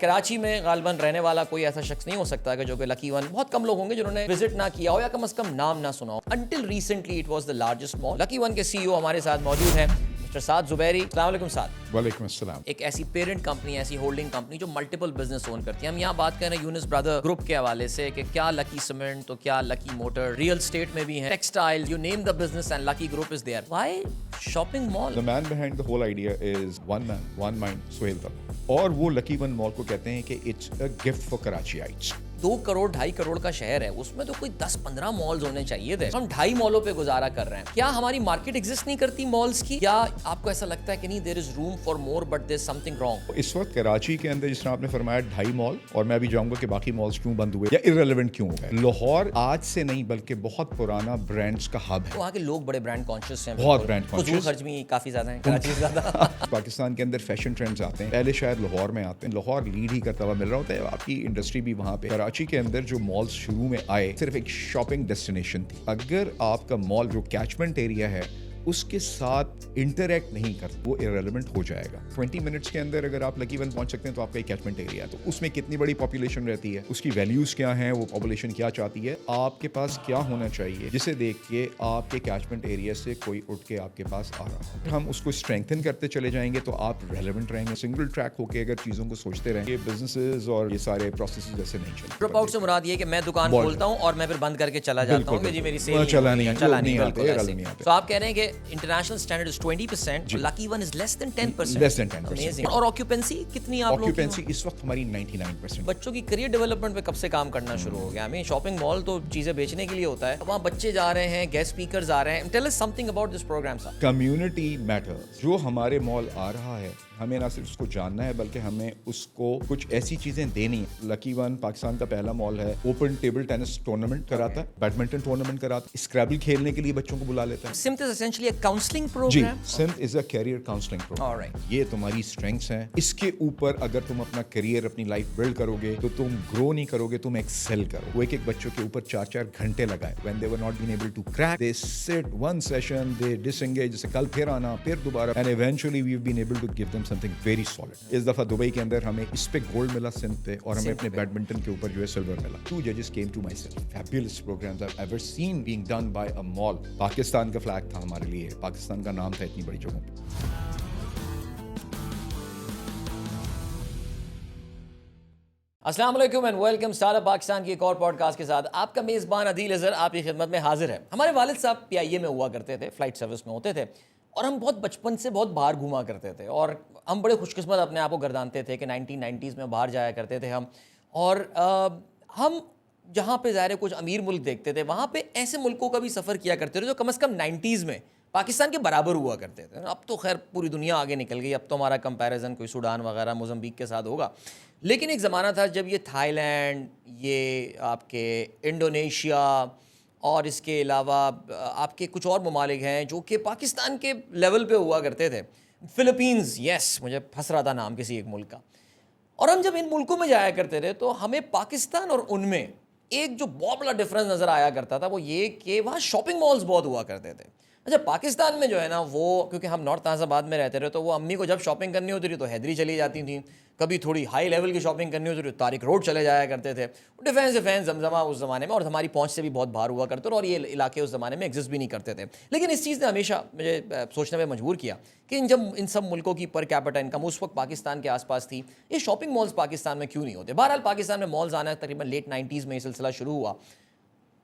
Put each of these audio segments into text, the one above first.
کراچی میں غالباً رہنے والا کوئی ایسا شخص نہیں ہو سکتا کہ جو کہ لکی ون، بہت کم لوگ ہوں گے جنہوں نے وزٹ نہ کیا ہو یا کم از کم نام نہ سنا ہو. Until recently it was the largest mall. Lucky One کے سی ای او ہمارے ساتھ موجود ہیں مسٹر سعد زبیری. السلام علیکم سعد. وعلیکم السلام. ایک ایسی پیرنٹ کمپنی، ایسی ہولڈنگ کمپنی جو ملٹیپل بزنس اون کرتی ہے. ہم یہاں بات کر رہے ہیں یونس برادر گروپ کے حوالے سے کہ کیا لکی سیمنٹ تو کیا لکی موٹر، ریئل اسٹیٹ میں بھی ہیں، textile, you name the business and Lucky Group is there. Why shopping mall? The man behind the whole idea is one man, one mind, Sohail تلوار. اور وہ لکی ون مال کو کہتے ہیں کہ it's a gift for Karachiites. 2 crore 2.5 crore کا شہر ہے، اس میں تو کوئی 10-15 مالز ہونے چاہیے تھے. ہم 2.5 مالوں پہ گزارا کر رہے ہیں. کیا ہماری مارکیٹ ایگزسٹ نہیں کرتی مالز کی؟ کیا آپ کو ایسا لگتا ہے کہ نہیں there is room for more but there is something wrong? اس وقت کراچی کے اندر جس طرح آپ نے فرمایا 2.5 مال، اور میں ابھی جاؤں گا کہ باقی مالز کیوں بند ہوئے یا ارریلیونٹ کیوں ہو گئے. لاہور آج سے نہیں بلکہ بہت پرانا برانڈز کا ہب ہے. وہاں کے لوگ بڑے برانڈ کانشیس ہیں، بہت برانڈ فضول کانشیس. خرچ بھی کافی زیادہ ہیں کراچی سے زیادہ. پاکستان کے اندر فیشن ٹرینڈز آتے ہیں، پہلے شاید لاہور میں آتے ہیں. لاہور لیڈ ہی کرتا ہوا مل رہا ہوتا ہے، آپ کی انڈسٹری بھی وہاں پہ. کراچی کے اندر جو مالز شروع میں آئے صرف ایک شاپنگ ڈیسٹینیشن تھی. اگر آپ کا مال جو کیچمنٹ ایریا ہے اس کے ساتھ انٹریکٹ نہیں کرتا وہ ارریلیونٹ ہو جائے گا. 20 منٹس کے اندر اگر آپ لکی ون پہنچ سکتے ہیں تو آپ کا ایک کیچمنٹ ایریا ہے. تو اس میں کتنی بڑی پاپولیشن رہتی ہے، اس کی ویلیوز کیا ہیں، وہ پاپولیشن کیا چاہتی ہے، آپ کے پاس کیا ہونا چاہیے جسے دیکھ کے آپ کے کیچمنٹ ایریا سے کوئی اٹھ کے آپ کے پاس آ رہا ہے. ہم اس کو اسٹرینتھن کرتے چلے جائیں گے تو آپ ریلیونٹ رہیں گے. سنگل ٹریک ہو کے اگر چیزوں کو سوچتے رہیں گے، بزنسز اور یہ سارے پروسیسز ایسے نہیں چلتے. ڈراپ آؤٹ سے مراد یہ کہ میں دکان کھولتا ہوں اور میں پھر بند کر کے چلا جاتا ہوں کہ جی میری سیل نہیں ہوتی. تو آپ کہہ رہے ہیں کہ international standard is 20%، Lucky One is less than 10%. اور آکیوپینسی کتنی آپ لوگوں کی؟ آکیوپینسی اس وقت ہماری 99%. بچوں کی کریئر ڈیولپمنٹ پہ کب سے کام کرنا شروع ہو گیا؟ ہمیں شاپنگ مال تو چیزیں بیچنے کے لیے ہوتا ہے، وہاں بچے جا رہے ہیں، گیسٹ اسپیکرز آ رہے ہیں. Tell us something about this programme sir. Community matters. جو ہمارے مال آ رہا ہے ہمیں نہ صرف اس کو جاننا ہے بلکہ ہمیں اس کو کچھ ایسی چیزیں دینی ہیں. لکی ون پاکستان کا پہلا مال ہے. اوپن ٹیبل ٹینس ٹورنامنٹ کراتا ہے، بیڈمنٹن ٹورنامنٹ کراتا ہے، اسکریبل کھیلنے کے لیے بچوں کو بلا لیتا ہے. Summit is essentially a counselling programme. جی، Summit is a career counselling programme. یہ تمہاری اسٹرینگس ہیں، اس کے اوپر اگر تم اپنا کیریئر، اپنی لائف بلڈ کرو گے تو تم گرو نہیں کرو گے، تم ایکسل کرو. وہ ایک بچوں کے اوپر 4 گھنٹے لگائے. when they were not being able to crack, they sit one session, they disengage, جیسے کل پھر آنا، پھر دوبارہ، and eventually we've been able to give them something very solid. اس دفعہ دبئی کے اندر ہمیں اس پہ گولڈ ملا سمت پہ، اور ہمیں اپنے بیڈمنٹن کے اوپر جو ہے سلور ملا. 2 judges came to my city. Fabulous programs I've ever seen being done by a mall. Pakistan کا فلیگ تھا ہمارے لیے، پاکستان کا نام تھا اتنی بڑی جگہوں پہ. السلام علیکم and welcome start up Pakistan کی ایک اور پوڈ کاسٹ کے ساتھ. آپ کا میزبان عدیل اظہر آپ کی خدمت میں حاضر ہے. ہمارے والد صاحب PIA میں ہوا کرتے تھے، فلائٹ سروس میں ہوتے تھے، اور ہم بہت بچپن سے بہت باہر گھوما کرتے تھے. اور ہم بڑے خوش قسمت اپنے آپ کو گردانتے تھے کہ 1990s میں باہر جایا کرتے تھے ہم. اور ہم جہاں پہ ظاہر کچھ امیر ملک دیکھتے تھے، وہاں پہ ایسے ملکوں کا بھی سفر کیا کرتے تھے جو کم از کم 90s میں پاکستان کے برابر ہوا کرتے تھے. اب تو خیر پوری دنیا آگے نکل گئی، اب تو ہمارا کمپیریزن کوئی سوڈان وغیرہ موزمبیق کے ساتھ ہوگا. لیکن ایک زمانہ تھا جب یہ تھائی لینڈ، یہ آپ کے انڈونیشیا، اور اس کے علاوہ آپ کے کچھ اور ممالک ہیں جو کہ پاکستان کے لیول پہ ہوا کرتے تھے. فلپینز، یس مجھے پھنس رہا تھا نام کسی ایک ملک کا. اور ہم جب ان ملکوں میں جایا کرتے تھے تو ہمیں پاکستان اور ان میں ایک جو بہت بڑا ڈفرینس نظر آیا کرتا تھا وہ یہ کہ وہاں شاپنگ مالز بہت ہوا کرتے تھے. اچھا، پاکستان میں جو ہے نا وہ کیونکہ ہم نارتھ نازم آباد میں رہتے رہے تو وہ امی کو جب شاپنگ کرنی ہوتی تھی تو حیدری چلی جاتی تھیں. کبھی تھوڑی ہائی لیول کی شاپنگ کرنی ہوتی تھی تو طارق روڈ چلے جایا کرتے تھے. ڈیفینس زمزمہ اس زمانے میں، اور ہماری پہنچ سے بھی بہت باہر ہوا کرتے تھے، اور یہ علاقے اس زمانے میں ایگزسٹ بھی نہیں کرتے تھے. لیکن اس چیز نے ہمیشہ مجھے سوچنے میں مجبور کیا کہ جب ان سب ملکوں کی پر کیپٹا انکم اس وقت پاکستان کے آس پاس تھی، یہ شاپنگ مالز پاکستان میں کیوں نہیں ہوتے؟ بہرحال پاکستان میں مالز آنا تقریباً لیٹ 90s میں یہ سلسلہ شروع ہوا،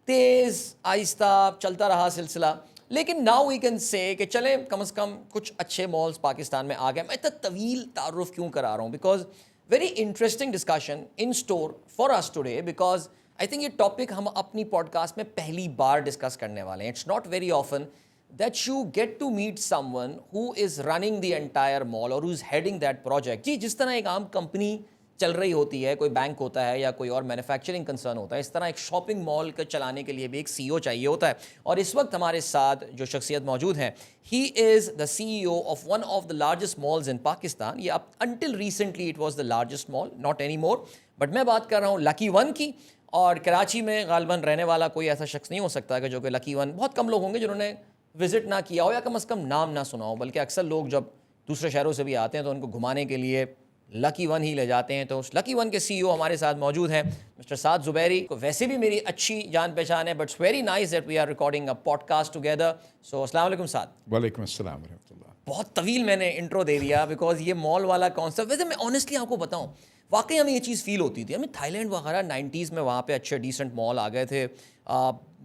تیز آہستہ چلتا رہا سلسلہ. لیکن ناؤ وی کین سے کہ چلیں کم از کم کچھ اچھے مالز پاکستان میں آ گئے. میں اتنا طویل تعارف کیوں کرا رہا ہوں؟ Because very interesting discussion in store for us today, because I think یہ ٹاپک ہم اپنی پوڈ کاسٹ میں پہلی بار ڈسکس کرنے والے ہیں. It's not very often that you get to meet someone who is running the entire mall اور who is heading that project. جی، جس طرح ایک عام کمپنی چل رہی ہوتی ہے، کوئی بینک ہوتا ہے یا کوئی اور مینوفیکچرنگ کنسرن ہوتا ہے، اس طرح ایک شاپنگ مال کو چلانے کے لیے بھی ایک CEO چاہیے ہوتا ہے. اور اس وقت ہمارے ساتھ جو شخصیت موجود ہیں، he is the CEO of one of the largest malls in Pakistan. یہ اب until recently it was the largest mall, not any more, but میں بات کر رہا ہوں لکی ون کی. اور کراچی میں غالباً رہنے والا کوئی ایسا شخص نہیں ہو سکتا کہ جو کہ لکی ون، بہت کم لوگ ہوں گے جنہوں نے وزٹ نہ کیا ہو یا کم از کم نام نہ سنا ہو. بلکہ اکثر لوگ جب دوسرے شہروں سے بھی آتے ہیں تو ان کو گھمانے کے لیے لکی ون ہی لے جاتے ہیں. تو اس لکی ون کے سی ای او ہمارے ساتھ موجود ہیں مسٹر سعد زبیری. کو ویسے بھی میری اچھی جان پہچان ہے, but it's very nice that we are recording a podcast together. So السلام علیکم سعد. وعلیکم السلام ورحمۃ اللہ. بہت طویل میں نے انٹرو دے دیا بیکاز یہ مال والا کانسیپٹ, ویسے میں آنیسٹلی آپ کو بتاؤں واقعی ہمیں یہ چیز فیل ہوتی تھی. ہمیں تھائی لینڈ وغیرہ 90s میں وہاں پہ اچھے ڈیسنٹ مال آ گئے تھے.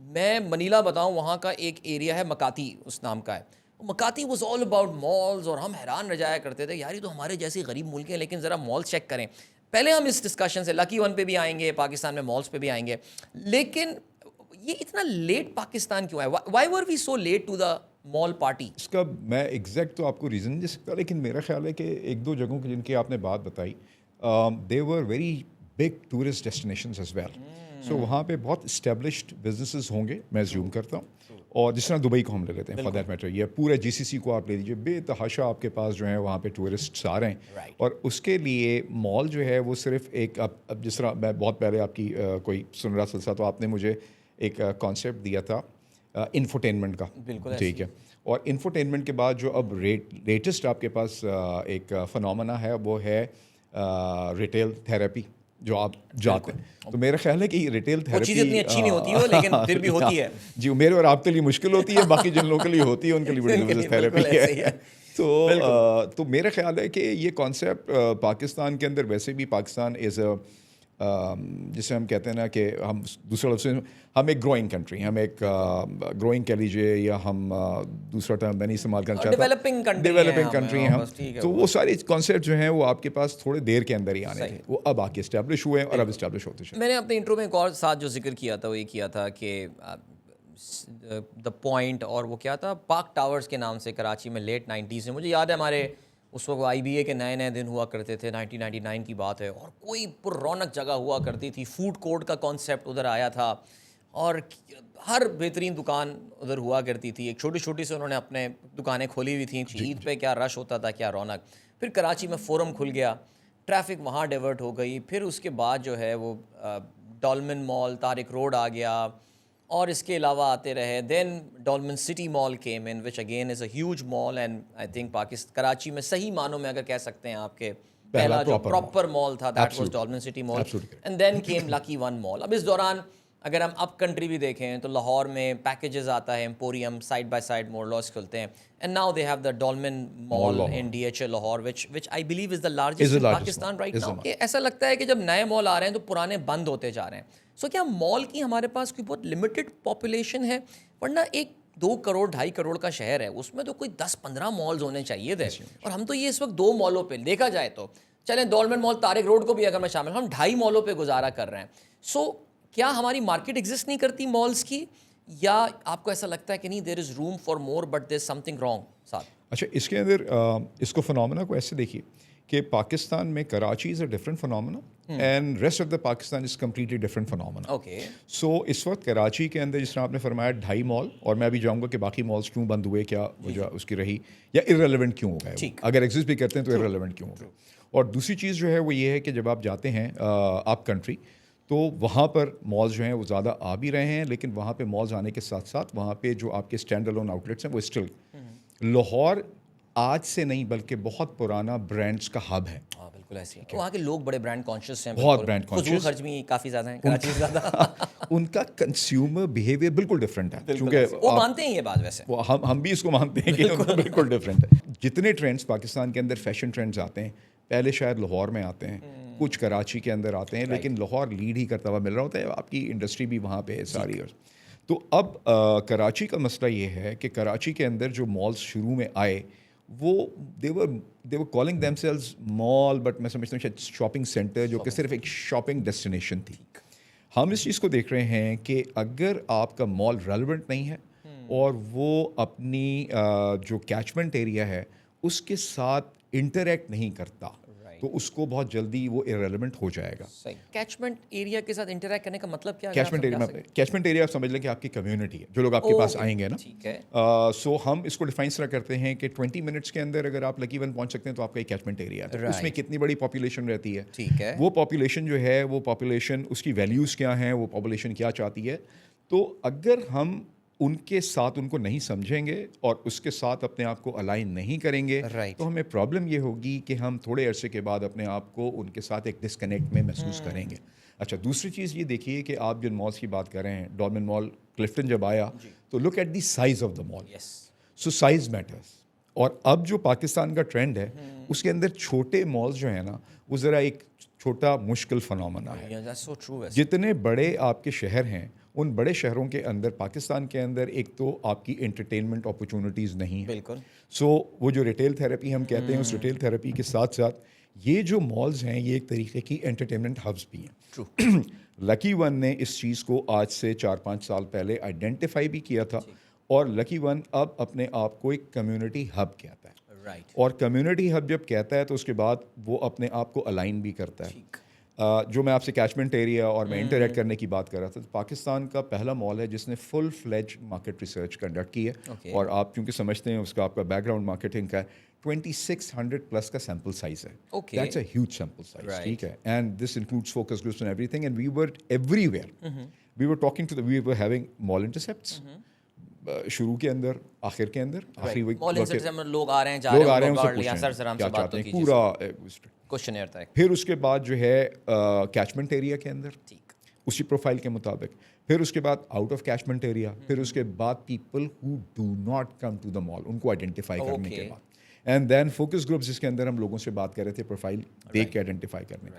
میں منیلا بتاؤں, وہاں کا ایک ایریا ہے مکاتی اس نام کا ہے. مکاتی واز آل اباؤٹ مالز, اور ہم حیران رہ جایا کرتے تھے یار یہ تو ہمارے جیسی غریب ملک ہیں لیکن ذرا مال چیک کریں. پہلے ہم اس ڈسکشن سے لکی ون پہ بھی آئیں گے, پاکستان میں مالز پہ بھی آئیں گے, لیکن یہ اتنا لیٹ پاکستان کیوں ہے؟ Why were we so late to the mall party? اس کا میں ایگزیکٹ تو آپ کو ریزن نہیں دے سکتا, لیکن میرا خیال ہے کہ ایک دو جگہوں کی جن کی آپ نے بات بتائی, they were very big tourist destinations as well. So وہاں پہ بہت اسٹیبلشڈ بزنسز ہوں گے, میں زیوم کرتا ہوں. اور جس طرح دبئی کو ہم لے لیتے ہیں فار دیٹ میٹر, یا پورے جی سی سی کو آپ لے لیجیے, بے تحاشا آپ کے پاس جو ہے وہاں پہ ٹورسٹس آ رہے ہیں. اور اس کے لیے مال جو ہے وہ صرف ایک, اب جس طرح میں بہت پہلے آپ کی کوئی سن رہا سلسلہ, تو آپ نے مجھے ایک کانسیپٹ دیا تھا انفوٹینمنٹ کا. بالکل ٹھیک ہے. اور انفوٹینمنٹ کے بعد جو اب لیٹسٹ آپ کے پاس ایک فنومنا ہے وہ ہے ریٹیل تھیراپی جو آپ جاتے ہیں. تو میرا خیال ہے کہ ریٹیل تھیراپی چیز اتنی اچھی نہیں ہوتی ہے لیکن پھر بھی ہوتی ہے. جی, میرے اور آپ کے لیے مشکل ہوتی ہے, باقی جن لوگوں کے لیے ہوتی ہے ان کے لیے بڑی زبردست تھیراپی ہے. تو میرا خیال ہے کہ یہ کانسیپٹ پاکستان کے اندر, ویسے بھی پاکستان از اے, جسے ہم کہتے ہیں نا کہ ہم دوسرا لفظ, ہم ایک گروئنگ کنٹری, ہم ایک گروئنگ کہہ لیجیے, یا ہم دوسرا ٹرم میں نہیں استعمال کرنا چاہتا, ڈیولپنگ کنٹری ہیں. تو وہ سارے کانسیپٹ جو ہیں وہ آپ کے پاس تھوڑے دیر کے اندر ہی آنے تھے, وہ اب آ کے اسٹیبلش ہوئے ہیں اور اب اسٹیبلش ہوتے ہیں. میں نے اپنے انٹرو میں ایک اور ساتھ جو ذکر کیا تھا وہ یہ کیا تھا کہ دا پوائنٹ, اور وہ کیا تھا, پارک ٹاورز کے نام سے کراچی میں لیٹ 90s میں. مجھے یاد ہے ہمارے اس وقت آئی بی اے کے نئے نئے دن ہوا کرتے تھے, 1999 کی بات ہے, اور کوئی پر رونق جگہ ہوا کرتی تھی. فوڈ کورٹ کا کانسیپٹ ادھر آیا تھا اور ہر بہترین دکان ادھر ہوا کرتی تھی. ایک چھوٹی چھوٹی سے انہوں نے اپنے دکانیں کھولی ہوئی تھیں. عید پہ کیا رش ہوتا تھا, کیا رونق. پھر کراچی میں فورم کھل گیا, ٹریفک وہاں ڈیورٹ ہو گئی. پھر اس کے بعد جو ہے وہ ڈولمن مال, طارق روڈ آ گیا, اور اس کے علاوہ آتے رہے. Then Dolmen City Mall came in which again is a huge mall, and I think Karachi میں صحیح معنوں میں اگر کہہ سکتے ہیں آپ کے پہلا جو پراپر مال تھا that was Dolmen City Mall. And then came Lucky One mall. اب اس دوران اگر ہم اپ کنٹری بھی دیکھیں تو لاہور میں پیکیجز آتا ہے, Emporium, side by side more malls کھلتے ہیں. And now they have the Dolmen mall in D H A Lahore which I believe is the largest in Pakistan right now. ایسا لگتا ہے کہ جب نئے مال آ رہے ہیں تو پرانے بند ہوتے جا رہے ہیں. سو کیا مال کی ہمارے پاس کوئی بہت لمیٹڈ پاپولیشن ہے؟ ورنہ ایک 2 کروڑ 2.5 کروڑ کا شہر ہے, اس میں تو کوئی 10-15 مالز ہونے چاہیے تھے. اور ہم تو یہ اس وقت 2 مالوں پہ دیکھا جائے تو, چلیں ڈولمن مال, طارق روڈ کو بھی اگر میں شامل, ہم 2.5 مالوں پہ گزارا کر رہے ہیں. سو کیا ہماری مارکیٹ ایگزسٹ نہیں کرتی مالز کی, یا آپ کو ایسا لگتا ہے کہ نہیں there is room for more but there is something wrong? ساتھ اچھا, اس کے اندر اس کو فنومنا کو ایسے دیکھیے کہ پاکستان میں Karachi is a different phenomena and rest of the Pakistan is completely different phenomena. Okay. So اس وقت کراچی کے اندر جس طرح آپ نے فرمایا 2.5 مال, اور میں ابھی جاؤں گا کہ باقی مالس کیوں بند ہوئے, کیا وجہ اس کی رہی, یا ارریلیونٹ کیوں ہو گئے, اگر ایگزسٹ بھی کرتے ہیں تو ارریلیونٹ کیوں ہو گئے. اور دوسری چیز جو ہے وہ یہ ہے کہ جب آپ جاتے ہیں آپ کنٹری, تو وہاں پر مالز جو ہیں وہ زیادہ آ بھی رہے ہیں, لیکن وہاں پہ مالز آنے کے ساتھ ساتھ وہاں پہ جو آپ کے اسٹینڈ الون آؤٹ لیٹس ہیں وہ اسٹل لاہور آج سے نہیں بلکہ بہت پرانا برانڈس کا ہب ہے. بالکل ایسے ہے. وہاں کے لوگ بڑے برانڈ کانشیس ہیں, بہت برانڈ کانشیس, فضول خرچ بھی کافی زیادہ ہیں کراچی سے زیادہ. ان کا کنزیومر بیہیویئر بالکل ڈفرینٹ ہے, کیونکہ وہ مانتے ہیں یہ بات, ویسے ہم بھی اس کو مانتے ہیں کہ بالکل ڈفرینٹ ہے. جتنے ٹرینڈس پاکستان کے اندر فیشن ٹرینڈز آتے ہیں, پہلے شاید لاہور میں آتے ہیں, کچھ کراچی کے اندر آتے ہیں, لیکن لاہور لیڈ ہی کرتا ہوا مل رہا ہوتا ہے. آپ کی انڈسٹری بھی وہاں پہ ہے ساری. تو اب کراچی کا مسئلہ یہ ہے کہ کراچی کے اندر جو مالز شروع میں آئے وہ they were calling them sales mall, but میں سمجھتا ہوں شاید شاپنگ سینٹر, جو کہ صرف ایک شاپنگ ڈیسٹینیشن تھی. ہم اس چیز کو دیکھ رہے ہیں کہ اگر آپ کا مال ریلیونٹ نہیں ہے اور وہ اپنی جو کیچمنٹ ایریا ہے اس کے ساتھ انٹریکٹ نہیں کرتا, تو اس کو بہت جلدی وہ ارریلیونٹ ہو جائے گا. کیچمنٹ ایریا کے ساتھ انٹریکٹ کرنے کا مطلب کیا ہے؟ کیچمنٹ ایریا آپ سمجھ لیں کہ آپ کی کمیونٹی ہے, جو لوگ آپ کے پاس آئیں گے نا. سو ہم اس کو ڈیفائن طرح کرتے ہیں کہ 20 منٹس کے اندر اگر آپ لکی ون پہنچ سکتے ہیں تو آپ کا ایک کیچمنٹ ایریا ہے. اس میں کتنی بڑی پاپولیشن رہتی ہے, وہ پاپولیشن جو ہے وہ پاپولیشن اس کی ویلیوز کیا ہیں, وہ پاپولیشن کیا چاہتی ہے. تو اگر ہم ان کے ساتھ ان کو نہیں سمجھیں گے اور اس کے ساتھ اپنے آپ کو الائن نہیں کریں گے تو ہمیں پرابلم یہ ہوگی کہ ہم تھوڑے عرصے کے بعد اپنے آپ کو ان کے ساتھ ایک ڈسکنیکٹ میں محسوس کریں گے. اچھا دوسری چیز یہ دیکھیے کہ آپ جن مالس کی بات کر رہے ہیں, ڈولمن مال کلفٹن جب آیا تو look at the size of the mall. So size matters. اور اب جو پاکستان کا ٹرینڈ ہے اس کے اندر چھوٹے مالز جو ہیں نا وہ ذرا ایک چھوٹا مشکل فنامنا ہے. جتنے بڑے آپ کے شہر ہیں ان بڑے شہروں کے اندر پاکستان کے اندر ایک تو آپ کی انٹرٹینمنٹ اپرچونیٹیز نہیں ہیں. بالکل. سو وہ جو ریٹیل تھیراپی ہم کہتے ہیں اس ریٹیل تھیراپی کے ساتھ ساتھ یہ جو مالز ہیں یہ ایک طریقے کی انٹرٹینمنٹ ہبز بھی ہیں. لکی ون نے اس چیز کو آج سے 4-5 سال پہلے آئیڈینٹیفائی بھی کیا تھا اور لکی ون اب اپنے آپ کو ایک کمیونٹی ہب کہتا ہے. اور کمیونٹی ہب جب کہتا ہے تو اس کے بعد وہ اپنے آپ کو الائن بھی کرتا ہے. جو میں آپ سے کیچمنٹ ایریا اور میں انٹریکٹ کرنے کی بات کر رہا تھا, پاکستان کا پہلا مال ہے جس نے فل فلیج مارکیٹ ریسرچ کنڈکٹ کی ہے اور آپ چونکہ سمجھتے ہیں اس کا آپ کا بیک گراؤنڈ مارکیٹنگ کا 2600 پلس کا سیمپل سائز ہے. That's a huge sample size. ٹھیک ہے. And this includes focus groups and everything and we were everywhere. We were talking to we were having mall intercepts شروع کے اندر آخر کے اندر آخری لوگ آ رہے ہیں جا رہے ہیں کیا چاہتے ہیں پورا کوشچنئر تھا. پھر اس کے بعد جو ہے کیچمنٹ ایریا کے اندر اسی پروفائل کے مطابق, پھر اس کے بعد آؤٹ آف کیچمنٹ ایریا, پھر اس کے بعد people who do not come to the mall ان کو آئیڈینٹیفائی کرنے کے بعد, اینڈ دین فوکس گروپس جس کے اندر ہم لوگوں سے بات کر رہے تھے پروفائل دیکھ کے آئیڈینٹیفائی کرنے.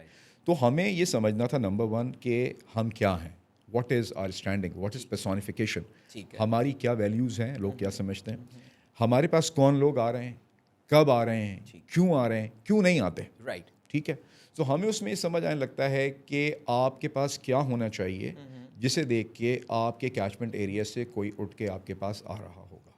تو ہمیں یہ سمجھنا تھا نمبر 1 کہ ہم کیا ہیں, what is our standing, what is personification, ہماری کیا ویلیوز ہیں, لوگ کیا سمجھتے ہیں, ہمارے پاس کون لوگ آ رہے ہیں, کب آ رہے ہیں, کیوں آ رہے ہیں, کیوں نہیں آتے. ٹھیک ہے. تو ہمیں اس میں یہ سمجھ آنے لگتا ہے کہ آپ کے پاس کیا ہونا چاہیے جسے دیکھ کے آپ کے کیچمنٹ ایریا سے کوئی اٹھ کے آپ کے پاس آ رہا ہوگا,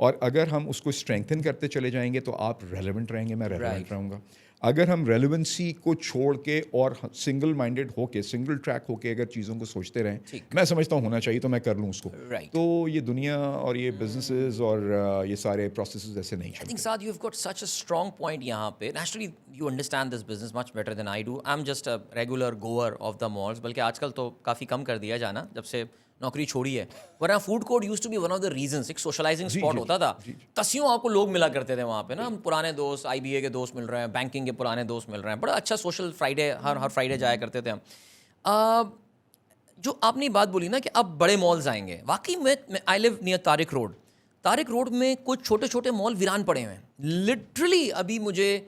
اور اگر ہم اس کو اسٹرینتھن کرتے چلے جائیں گے تو آپ ریلیونٹ رہیں گے, میں ریلیونٹ رہوں گا. اگر ہم ریلیونسی کو چھوڑ کے اور سنگل مائنڈیڈ ہو کے سنگل ٹریک ہو کے اگر چیزوں کو سوچتے رہیں, میں سمجھتا ہوں ہونا چاہیے تو میں کر لوں اس کو, تو یہ دنیا اور یہ بزنسز اور یہ سارے پروسیسز ایسے نہیں چلتے. I think Saad, you've got such a strong point یہاں پہ. Naturally you understand this business much better than I do. I'm just a regular goer of the malls. بلکہ آج کل تو کافی کم کر دیا جانا جب سے نوکری چھوڑی ہے. ورنہ food court used to be one of the reasons, ایک سوشلائزنگ اسپاٹ ہوتا تھا. تسیوں آپ کو لوگ ملا کرتے تھے وہاں پہ نا, ہم پرانے دوست, آئی بی اے کے دوست مل رہے ہیں, بینکنگ کے پرانے دوست مل رہے ہیں, بڑا اچھا سوشل فرائیڈے, ہر فرائیڈے جایا کرتے تھے ہم. جو آپ نے بات بولی نا کہ اب بڑے مالز آئیں گے, واقعی میں آئی لیو نیئر طارق روڈ میں کچھ چھوٹے چھوٹے مال ویران پڑے ہوئے ہیں. لٹرلی ابھی مجھے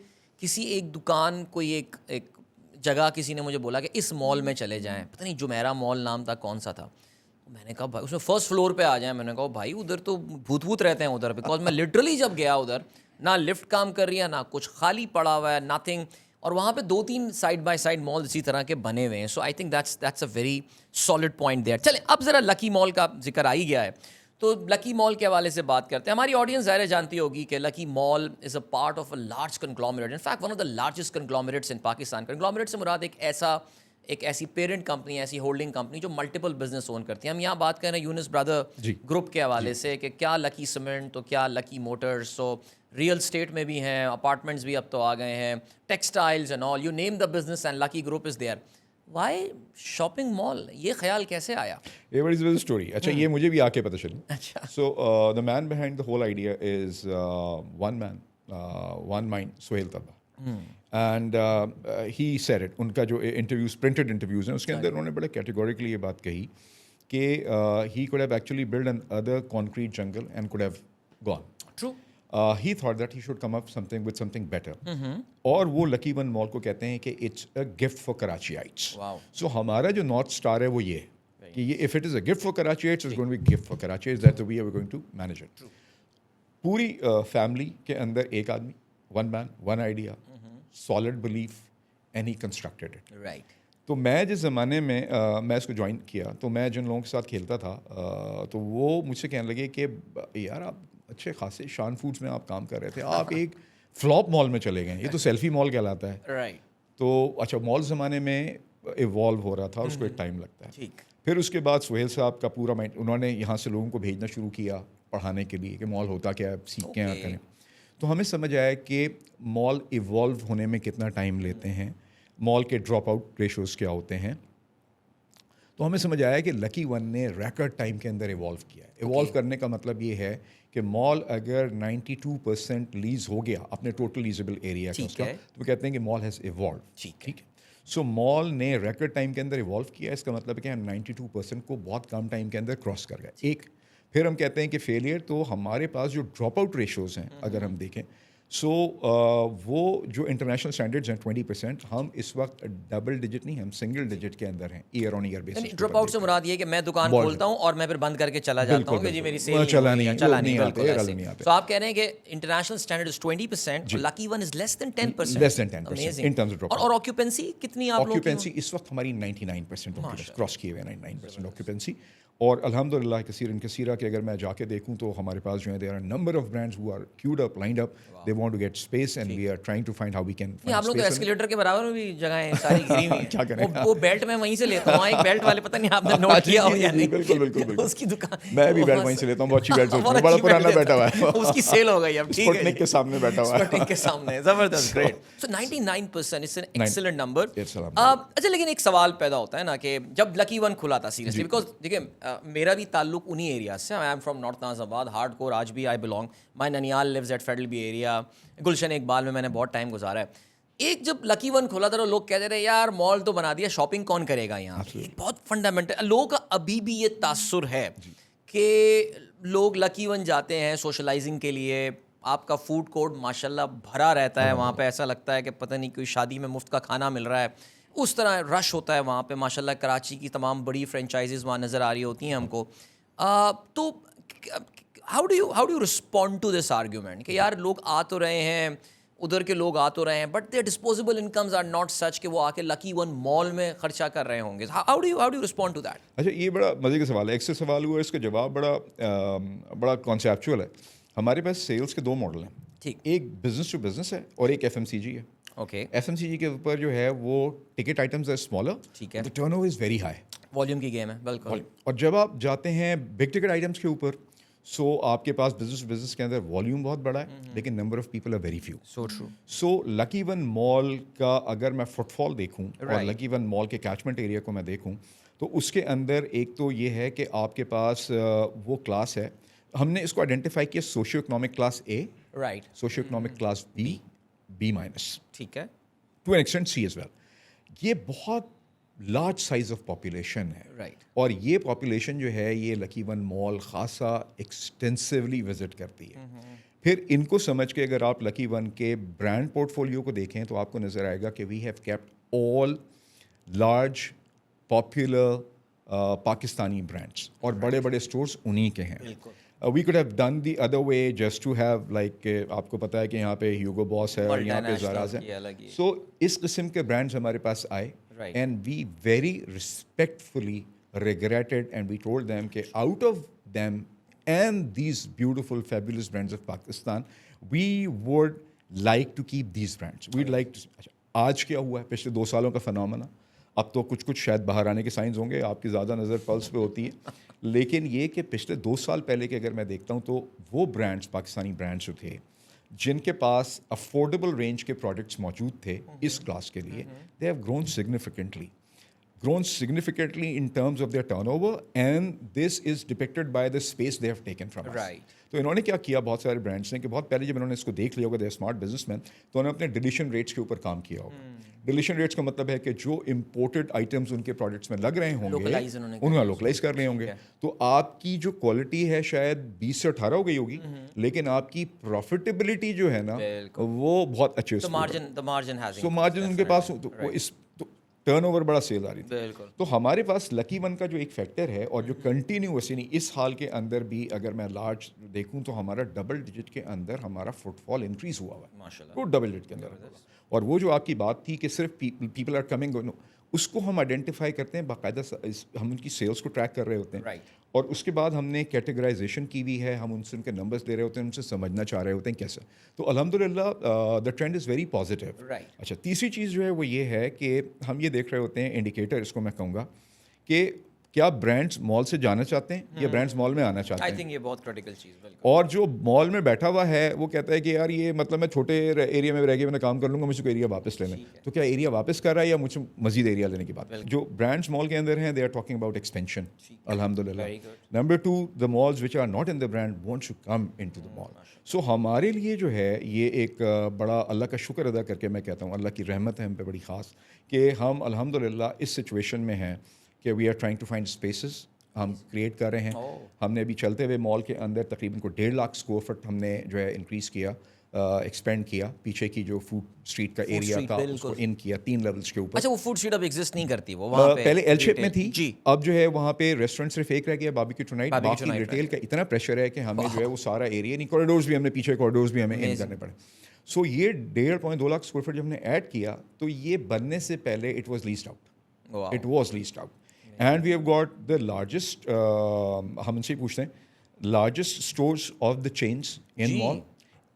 کسی ایک دکان, کوئی ایک جگہ کسی نے مجھے بولا کہ اس مال میں چلے جائیں, پتہ نہیں جمیرہ مال نام تھا, کون سا تھا. میں نے کہا بھائی اس میں فرسٹ فلور پہ آ جائیں. میں نے کہا بھائی ادھر تو بھوت رہتے ہیں ادھر, بیکاز میں لٹرلی جب گیا ادھر نہ لفٹ کام کر رہی ہے نہ کچھ, خالی پڑا ہوا ہے, نتھنگ. اور وہاں پہ 2-3 سائڈ بائی سائڈ مال اسی طرح کے بنے ہوئے ہیں. So I think that's a very solid point there. چلیں اب ذرا لکی مال کا ذکر آ ہی گیا ہے تو لکی مال کے حوالے سے بات کرتے ہیں. ہماری آڈینس ظاہر جانتی ہوگی کہ Lucky mall is a part of a large conglomerate, in fact one of the largest conglomerates in Pakistan. Conglomerate سے مراد ایک ایسی پیرنٹ کمپنی, ایسی ہولڈنگ کمپنی جو ملٹیپل بزنس اون کرتی ہیں. ہم یہاں بات کر رہے ہیں یونس برادر گروپ کے حوالے سے کہ کیا لکی سیمنٹ, تو کیا لکی موٹرز, سو ریئل اسٹیٹ میں بھی ہیں, اپارٹمنٹس بھی اب تو آ گئے ہیں, textiles and all, you name the business and Lucky Group is there. Why shopping mall, یہ خیال کیسے آیا؟ اسٹوری. اچھا یہ مجھے بھی آ کے پتہ چلی. So the man behind the whole idea is one man one mind, Sohail Tabba. And he said it, ان کا جو انٹرویوز پرنٹڈ انٹرویوز ہیں اس کے اندر انہوں نے بڑے کیٹیگوریکلی یہ بات کہی کہ he could have actually built another concrete jungle and could have gone. True. He thought that he should come up with something better. اور وہ لکی ون مال کو کہتے ہیں کہ it's a gift for Karachiites. So ہمارا جو north star ہے وہ یہ ہے کہ یہ if it is a gift for Karachiites, it's going to be a gift for Karachiites. That's the way we're going to manage it. پوری family کے اندر ایک آدمی, one man, one idea, solid belief, and he constructed it. Right. تو میں جس زمانے میں میں اس کو جوائن کیا تو میں جن لوگوں کے ساتھ کھیلتا تھا تو وہ مجھ سے کہنے لگے کہ یار آپ اچھے خاصے شان فوڈس میں آپ کام کر رہے تھے, آپ ایک فلاپ مال میں چلے گئے, یہ تو سیلفی مال کہلاتا ہے. Right. تو اچھا مال زمانے میں ایوالو ہو رہا تھا, اس کو ایک ٹائم لگتا ہے. پھر اس کے بعد سہیل صاحب کا پورا مائنڈ, انہوں نے یہاں سے لوگوں کو بھیجنا شروع کیا پڑھانے کے لیے کہ مال ہوتا کیا ہے, سیکھ کے یہاں کریں. تو ہمیں سمجھ آیا کہ مال ایوالو ہونے میں کتنا ٹائم لیتے ہیں, مال کے ڈراپ آؤٹ ریشوز کیا ہوتے ہیں. تو ہمیں سمجھ آیا کہ لکی ون نے ریکارڈ ٹائم کے اندر ایوالو کیا ہے. ایوالو کرنے کا مطلب یہ ہے کہ مال اگر 92% لیز ہو گیا اپنے ٹوٹل لیزیبل ایریا کا اس کا, تو وہ کہتے ہیں کہ مال ہیز ایوالو. ٹھیک ہے. سو مال نے ریکارڈ ٹائم کے اندر ایوالو کیا. اس کا مطلب ہے کہ ہم 92% کو بہت کم ٹائم کے اندر کراس کر گئے. ایک پھر ہم کہتے ہیں کہ فیلئر, تو ہمارے پاس جو ڈراپ آؤٹ ریشوز ہیں اگر ہم دیکھیں, سو وہ جو انٹرنیشنل اسٹینڈرڈز ہیں 20%, ہم اس وقت ڈبل ڈیجٹ نہیں, ہم سنگل ڈیجٹ کے اندر ہیں ایئر آن ایئر بیسس. ڈراپ آؤٹ سے مراد یہ کہ میں دکان کھولتا ہوں اور میں پھر بند کر کے چلا جاتا ہوں کہ جی میری سیل نہیں ہوئی. تو آپ کہہ رہے ہیں کہ international standard is 20%, Lucky One is less than 10%. Less than 10% in terms of drop. اور آکیوپینسی کتنی آپ لوگوں کی؟ آکیوپینسی اس وقت ہماری 99% کراس کیے ہوئے 99% آکیوپینسی. اور الحمدللہ کثیرہ کہ اگر میں جا کے دیکھوں تو ہمارے پاس جو ہے there are a number of brands who are queued up, lined up, they want to get space and we are trying to find how we can find space. آپ لوگ تو ایسکیلیٹر کے برابر میں بھی جگہیں ساری گھری ہوئی ہیں. کیا کریں, وہ بیلٹ میں وہیں سے لیتا ہوں. ایک بیلٹ والے پتہ نہیں آپ نے نوٹ کیا ہو یا نہیں. بالکل اس کی دکان میں بھی بیلٹ وہیں سے لیتا ہوں. بہت اچھی بیلٹ ہے, بڑا پرانا بیٹھا ہوا ہے, اس کی سیل ہو گئی اب. ٹھیک ہے, اسپوٹنک کے سامنے بیٹھا ہوا ہے, اسپوٹنک کے سامنے. زبردست, great. So 99% is an excellent number. اچھا, لیکن ایک سوال پیدا ہوتا ہے نا کہ جب لکی ون کھلا تھا سیریسلی, بیکاز دیکھیں میرا بھی تعلق انہیں ایریاز سے. I am from North Nazimabad, hardcore. آج بھی آئی بلانگ, مائی ننیال lives at Federal B Area. Gulshan Iqbal میں میں نے بہت ٹائم گزارا ہے. ایک جب لکی ون کھولا تھا تو لوگ کہتے رہے یار مال تو بنا دیا, شاپنگ کون کرے گا یہاں. بہت فنڈامنٹل لوگوں کا ابھی بھی یہ تاثر ہے کہ لوگ لکی ون جاتے ہیں سوشلائزنگ کے لیے. آپ کا فوڈ کورٹ ماشاء اللہ بھرا رہتا ہے وہاں پہ, ایسا لگتا ہے کہ پتہ نہیں کوئی شادی میں مفت کا کھانا مل رہا ہے. اس طرح رش ہوتا ہے وہاں پہ ماشاء اللہ. کراچی کی تمام بڑی فرینچائزز وہاں نظر آ رہی ہوتی ہیں ہم کو. تو how do you respond to this argument کہ یار لوگ آ تو رہے ہیں, ادھر کے لوگ آ تو رہے ہیں, but their disposable incomes are not such کہ وہ آ کے لکی ون مال میں خرچہ کر رہے ہوں گے. How do you respond to that? اچھا, یہ بڑا مزے کا سوال ہے. ایک سے سوال ہوا, اس کا جواب بڑا کانسیپچول ہے. ہمارے پاس سیلس کے دو ماڈل ہیں. ٹھیک, ایک بزنس ٹو بزنس ہے اور ایک ایف ایم سی جی ہے. اوکے, ایف ایم سی جی کے اوپر جو ہے وہ ٹکٹ آئٹمز ہے اسمالر. ٹھیک ہے, the turnover is very high, volume کی گیم ہے. بالکل. اور جب آپ جاتے ہیں بگ ٹکٹ آئٹمس کے اوپر, سو آپ کے پاس بزنس کے اندر والیوم بہت بڑا ہے, لیکن number of people are very few. So Lucky One mall کا اگر میں فٹ فال دیکھوں اور لکی ون مال کے کیچمنٹ ایریا کو میں دیکھوں, تو اس کے اندر ایک تو یہ ہے کہ آپ کے پاس وہ کلاس ہے, ہم نے اس کو آئیڈینٹیفائی کیا socio economic class A, right, socio economic class B minus, ٹھیک ہے, to an extent C as well. یہ بہت لارج سائز آف پاپولیشن ہے, رائٹ, اور یہ پاپولیشن جو ہے یہ لکی ون مال خاصا ایکسٹینسولی وزٹ کرتی ہے. پھر ان کو سمجھ کے اگر آپ لکی ون کے برانڈ پورٹ فولیو کو دیکھیں تو آپ کو نظر آئے گا کہ we have kept all large popular Pakistani brands, اور بڑے بڑے اسٹورس انہی کے ہیں. We could have done the other way just to have like, آپ کو پتہ ہے کہ یہاں پہ ہیوگو باس ہے اور یہاں پہ زاراز ہے. سو اس قسم کے برانڈس ہمارے پاس آئے, and we very respectfully regretted and we told them کہ out of them and these beautiful fabulous brands of Pakistan we would like to keep these brands. We'd like to. آج کیا ہوا ہے, پچھلے 2 سالوں کا فنامنا, اب تو کچھ شاید باہر آنے کے سائنس ہوں گے, آپ کی زیادہ نظر پلس پہ ہوتی ہے, لیکن یہ کہ پچھلے 2 سال پہلے کے اگر میں دیکھتا ہوں تو وہ برانڈس پاکستانی برانڈس جو تھے جن کے پاس افورڈیبل رینج کے پروڈکٹس موجود تھے اس کلاس کے لیے, they have grown significantly in terms of their turnover, and this is depicted by the space they have taken from us. Right. تو انہوں نے کیا کیا, بہت سارے برانڈس نے, کہ بہت پہلے جب انہوں نے اس کو دیکھ لیا ہوگا, دے اسمارٹ بزنس مین, تو انہوں نے اپنے ڈلیشن ریٹس کے اوپر کام کیا ہوگا. ڈلیشن ریٹس کا مطلب ہے کہ جو امپورٹڈ آئٹمس ان کے پروڈکٹس میں لگ رہے ہوں گے انہوں نے لوکلائز کر رہے ہوں گے. تو آپ کی جو کوالٹی ہے شاید 20 سے 18 ہو گئی ہوگی, لیکن آپ کی پروفیٹیبلٹی جو ہے نا وہ بہت اچھے, سو مارجن ان کے پاس, اس ٹرن اوور بڑا سیل آ رہی تھی. تو ہمارے پاس لکی ون کا جو ایک فیکٹر ہے, اور جو کنٹینیوس, یعنی اس حال کے اندر بھی اگر میں لارج دیکھوں تو ہمارا ڈبل ڈیجٹ کے اندر ہمارا فٹ فال انکریز ہوا ہوا ہے, وہ ڈبل ڈیجٹ کے اندر. اور وہ جو آپ کی بات تھی کہ صرف پیپل آر کمنگ, اس کو ہم آئیڈینٹیفائی کرتے ہیں باقاعدہ, ہم ان کی سیلس کو ٹریک کر رہے ہوتے ہیں, اور اس کے بعد ہم نے کیٹیگرائزیشن کی بھی ہے, ہم ان سے ان کے نمبرز لے رہے ہوتے ہیں, ان سے سمجھنا چاہ رہے ہوتے ہیں کیسا. تو الحمدللہ the trend is very positive. اچھا, تیسری چیز جو ہے وہ یہ ہے کہ ہم یہ دیکھ رہے ہوتے ہیں, انڈیکیٹر اس کو میں کہوں گا, کہ کیا برانڈس مال سے جانا چاہتے ہیں یا برانڈس مال میں آنا چاہتے آئی ہیں؟ تھنک یہ بہت کریٹیکل چیز بالکل. اور جو مال میں بیٹھا ہوا ہے وہ کہتا ہے کہ یار یہ مطلب میں چھوٹے ایریا میں رہ کے میں کام کر لوں گا, مجھ کو ایریا واپس لینا ہے. تو کیا ایریا واپس کر رہا ہے یا مجھ سے مزید ایریا لینے کی بات؟ جو برانڈس مال کے اندر ہیں they are talking about expansion, الحمد للہ. Number 2, the malls which are not in the brand want to come in to the mall. So ہمارے لیے جو ہے یہ ایک بڑا اللہ کا شکر ادا کر کے میں کہتا ہوں, اللہ کی رحمت ہے ہم پہ بڑی خاص, کہ ہم الحمد للہ اس سچویشن میں ہیں کہ we are trying to find spaces, ہم کریٹ کر رہے ہیں. ہم نے ابھی چلتے ہوئے مال کے اندر تقریباً کو 1.5 لاکھ اسکوائر فٹ ہم نے جو ہے انکریز کیا, ایکسپینڈ کیا. پیچھے کی جو فوڈ اسٹریٹ کا ایریا تھا اس کو ان کیا 3 لیولس کے اوپر. اچھا وہ فوڈ اسٹریٹ اب ایگزسٹ نہیں کرتی, وہ وہاں پہ پہلے ایل شیپ میں تھی جی, اب جو ہے وہاں پہ ریسٹورینٹ صرف ایک رہ گیا, باربیکیو ٹونائٹ. باقی ریٹیل کا اتنا پریشر ہے کہ ہمیں جو ہے وہ سارا ایریا نہیں, کوریڈورز بھی ہم نے پیچھے کوریڈورز بھی ہمیں ان کرنے پڑے. سو یہ 1.5-2 لاکھ اسکوائر فٹ جب ہم نے ایڈ کیا تو یہ بننے سے پہلے it was leased out, it was leased out. And we have got the largest, ہم ان سے پوچھتے ہیں largest stores of the chains in mall,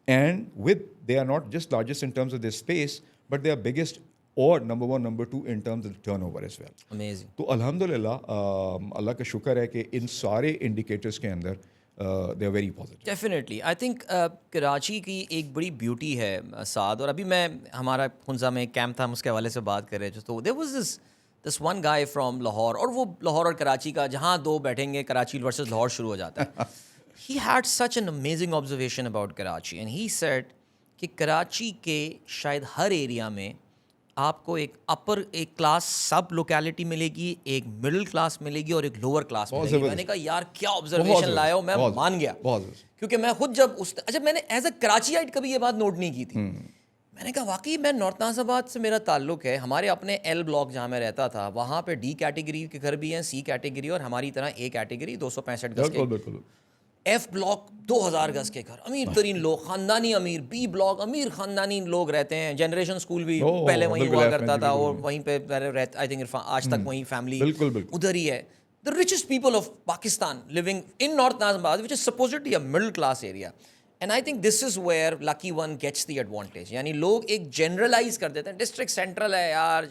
and with they are not just largest in terms of their space but they are biggest or number 1 number 2 in terms of turnover as well. Amazing. تو الحمد للہ اللہ کا شکر ہے کہ ان سارے indicators کے اندر they are very positive. Definitely I think Karachi کی ایک بڑی بیوٹی ہے سعد, اور ابھی میں ہمارا خنزہ میں ایک کیمپ تھا, ہم اس کے حوالے سے بات کر رہے تھے, تو there was this one guy from Lahore, اور وہ لاہور اور کراچی کا جہاں دو بیٹھیں گے کراچی ورسز لاہور شروع ہو جاتا ہے. He had such an amazing observation about Karachi and he sad کہ کراچی کے شاید ہر ایریا میں آپ کو ایک اپر ایک کلاس سب لوکیلٹی ملے گی, ایک مڈل کلاس ملے گی اور ایک لوور کلاس ملے گی. میں نے کہا یار کیا آبزرویشن لائے ہو, میں مان گیا, کیونکہ میں خود جب اچھا میں نے ایز اے کراچی آئٹ کبھی یہ بات نوٹ نہیں کی تھی. میں نے کہا واقعی میں نارتھ ناز آباد سے میرا تعلق ہے, ہمارے اپنے ایل بلاک جہاں میں رہتا تھا وہاں پہ ڈی کیٹیگری کے گھر بھی ہیں, سی کیٹیگری, اور ہماری طرح اے کیٹیگری 265 گز کے, ایف بلاک 2000 گز کے گھر, امیر ترین لوگ, خاندانی امیر, بی بلاک امیر خاندانی لوگ رہتے ہیں. جنریشن اسکول بھی پہلے وہیں ہوا کرتا تھا اور وہیں پہ آئی تھنک آج تک وہیں فیملی ادھر ہی ہے. The richest people of Pakistan living in North Nazimabad, which is supposedly a middle class area. And I think this is where Lucky One gets the advantage. یعنی لوگ ایک جنرلائز کر دیتے ہیں, ڈسٹرکٹ سینٹرل ہے یار,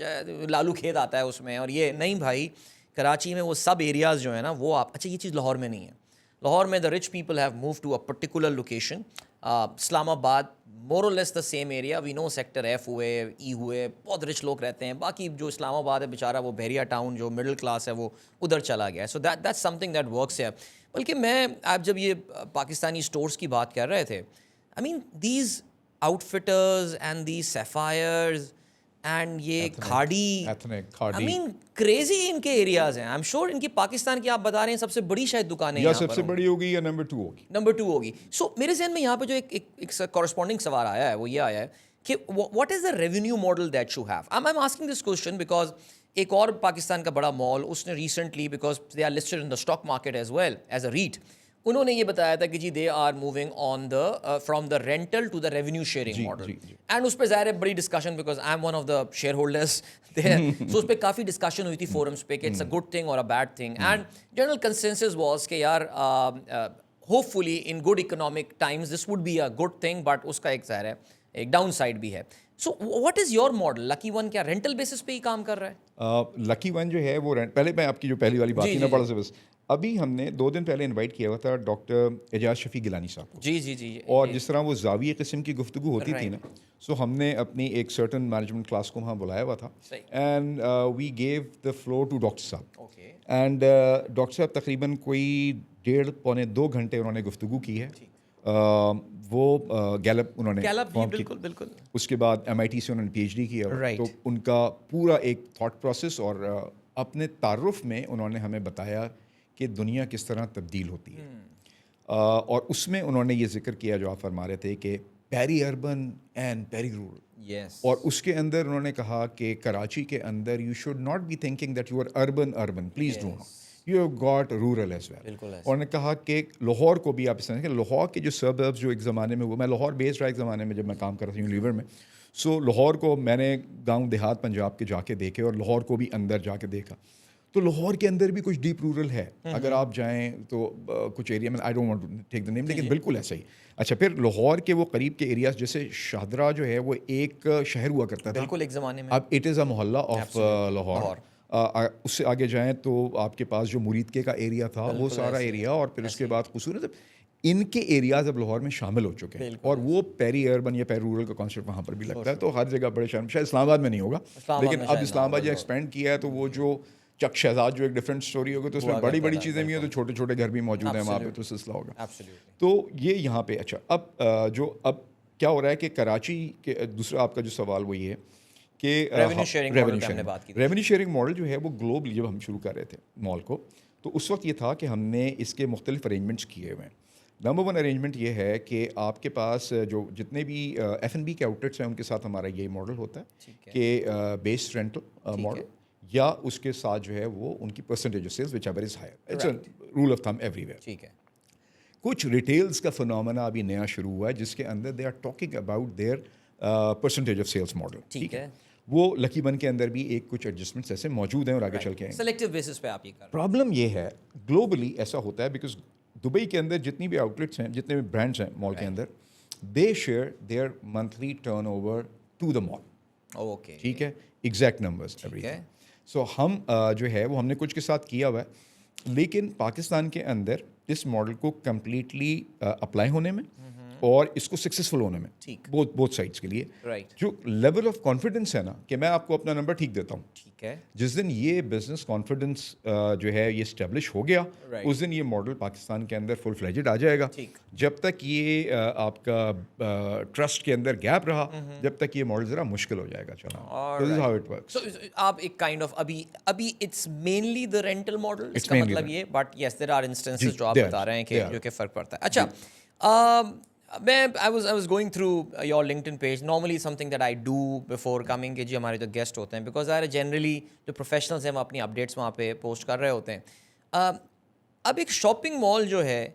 لالو کھیت آتا ہے اس میں, اور یہ نہیں بھائی, کراچی میں وہ سب ایریاز جو ہیں نا وہ آپ, اچھا یہ چیز لاہور میں نہیں ہے. لاہور میں the rich people have moved to a particular location. اسلام آباد more or less the same area. We know sector F ہوئے, E ہوئے, بہت رچ لوگ رہتے ہیں. باقی جو اسلام آباد ہے بیچارہ وہ بحریہ ٹاؤن جو مڈل کلاس ہے وہ ادھر چلا گیا ہے. سو that's something that works here. بلکہ میں آپ جب یہ پاکستانی اسٹورس کی بات کر رہے تھے, I mean these outfitters and these sapphires and یہ کھاڑی, I mean کریزی ان کے ایریاز ہیں. آئی ایم شیور ان کی پاکستان کی آپ بتا رہے ہیں سب سے بڑی شاید دکانیں یا سب سے بڑی ہوگی یا نمبر 2 ہوگی. سو میرے ذہن میں یہاں پہ جو ایک کورسپونڈنگ سوال آیا ہے وہ یہ آیا ہے کہ what is the revenue model that you have. I am asking this question because ایک اور پاکستان کا بڑا مال اس نے recently, because they are listed in the stock market as well as a REIT, انہوں نے یہ بتایا تھا کہ جی they are moving on the from the rental to the revenue sharing model. And اس پہ ظاہر ہے بڑی discussion, because I M one of the share holders there. سو اس پہ کافی ڈسکشن ہوئی تھی فورمس پہ کہ it's a good thing or a bad thing. And general consensus was کہ یار hopefully in good economic times this would be a good thing, but اس کا ایک ظاہر ہے ایک ڈاؤن سائڈ بھی ہے. So what is your model? Lucky One کیا رینٹل بیسس پہ ہی کام کر رہا ہے؟ لکی ون جو ہے وہ پہلے میں آپ کی جو پہلی والی بات تھی نا, پڑھ سے بس ابھی ہم نے 2 دن پہلے انوائٹ کیا ہوا تھا ڈاکٹر اعجاز شفیع گیلانی صاحب کو. جی اور جس طرح وہ زاویہ قسم کی گفتگو ہوتی تھی نا, سو ہم نے اپنی ایک سرٹن مینجمنٹ کلاس کو وہاں بلایا ہوا تھا, and we gave the floor to doctor صاحب. اینڈ ڈاکٹر صاحب تقریباً کوئی 1.5-2 گھنٹے انہوں نے گفتگو کی ہے. وہ گیلپ انہوں نے بالکل, اس کے بعد MIT سے انہوں نے PhD کیا, تو ان کا پورا ایک تھاٹ پروسیس, اور اپنے تعارف میں انہوں نے ہمیں بتایا کہ دنیا کس طرح تبدیل ہوتی ہے. اور اس میں انہوں نے یہ ذکر کیا جو آپ فرما رہے تھے کہ peri urban and peri rural, اور اس کے اندر انہوں نے کہا کہ کراچی کے اندر you should not be thinking that you are urban, please do not, you have got rural as well. اور نے کہا کہ لاہور کو بھی آپ اس طرح کہ لاہور کے جو سربربس جو ایک زمانے میں, وہ میں لاہور بیسڈ رہا ایک زمانے میں جب میں کام کر رہا تھا یونیلیور میں, سو لاہور کو میں نے گاؤں دیہات پنجاب کے جا کے دیکھے, اور لاہور کو بھی اندر جا کے دیکھا, تو لاہور کے اندر بھی کچھ ڈیپ رورل ہے. اگر آپ جائیں تو کچھ ایریا میں, I don't want to take the name, لیکن بالکل ایسا ہی. اچھا, پھر لاہور کے وہ قریب کے ایریاز جیسے شاہدرہ جو ہے وہ ایک شہر ہوا کرتا تھا بالکل ایک زمانے میں, اب اٹ از اے محلہ آف لاہور. اس سے آگے جائیں تو آپ کے پاس جو مریدکے کا ایریا تھا وہ سارا ایریا، اور پھر اس کے بعد قصور، ان کے ایریاز اب لاہور میں شامل ہو چکے ہیں، اور وہ پیری اربن یا پیری رورل کا کانسیپٹ وہاں پر بھی لگتا ہے. تو ہر جگہ بڑے شہر، شاید اسلام آباد میں نہیں ہوگا، لیکن اب اسلام آباد جو ایکسپینڈ کیا ہے تو وہ جو چک شہزاد جو ایک ڈفرینٹ اسٹوری ہوگی، تو اس میں بڑی بڑی چیزیں بھی ہیں، تو چھوٹے چھوٹے گھر بھی موجود ہیں وہاں پہ، تو سلسلہ ہوگا. تو یہ یہاں پہ اچھا. اب کیا ہو رہا ہے کہ کراچی کے دوسرا آپ کا جو سوال وہ یہ ہے کہ ریونیو شیئرنگ ماڈل جو ہے وہ گلوبلی جب ہم شروع کر رہے تھے مال کو، تو اس وقت یہ تھا کہ ہم نے اس کے مختلف ارینجمنٹس کیے ہوئے ہیں. نمبر 1 ارینجمنٹ یہ ہے کہ آپ کے پاس جو جتنے بھی ایف این بی کے آؤٹلیٹس ہیں ان کے ساتھ ہمارا یہی ماڈل ہوتا ہے کہ بیس رینٹل ماڈل، یا اس کے ساتھ جو ہے وہ ان کی percentage of sales whichever is higher. It's a rule of thumb everywhere. ٹھیک ہے. کچھ ریٹیلز کا فنومنا ابھی نیا شروع ہوا ہے جس کے اندر they are talking about their percentage of sales model. ٹھیک ہے. وہ لکی ون کے اندر بھی ایک کچھ ایڈجسٹمنٹس ایسے موجود ہیں اور آگے چل کے آئیں گے. سلیکٹیو بیسس پہ آپ یہ کر. پرابلم یہ ہے گلوبلی ایسا ہوتا ہے بیکاز دبئی کے اندر جتنی بھی آؤٹلیٹس ہیں، جتنے بھی برانڈس ہیں مال کے اندر، they share their monthly turnover to the mall. Okay. ٹھیک ہے، ایگزیکٹ نمبرز ایوریتھنگ. سو ہم جو ہے وہ ہم نے کچھ کے ساتھ کیا ہوا ہے، لیکن پاکستان کے اندر اس ماڈل کو کمپلیٹلی اپلائی ہونے میں اور اس کو سکسیزفل ہونے میں بوتھ سائڈس کے لیے جو لیول آف کانفیڈنس ہے نا، کہ میں آپ کو اپنا نمبر ٹھیک دیتا ہوں، ٹھیک ہے، جس دن یہ بزنس کانفیڈنس جو ہے یہ اسٹیبلش ہو گیا، اس دن یہ ماڈل پاکستان کے اندر فل فلیجڈ آ جائے گا. جب تک یہ آپ کا ٹرسٹ کے اندر گیپ رہا، جب تک یہ ماڈل ذرا مشکل ہو جائے گا چلانا. This is how it works. آپ ایک کائنڈ آف ابھی it's mainly the rental model, اس کا مطلب یہ، but yes there are instances جو آپ بتا رہے ہیں کہ جو کہ فرق پڑتا ہے. اچھا، I was going through your LinkedIn page. Normally something that I do before coming کہ جی ہمارے جو گیسٹ ہوتے ہیں، بیکاز جنرلی جو پروفیشنلز ہیں وہ اپنی اپڈیٹس وہاں پہ پوسٹ کر رہے ہوتے ہیں. اب ایک شاپنگ مال جو ہے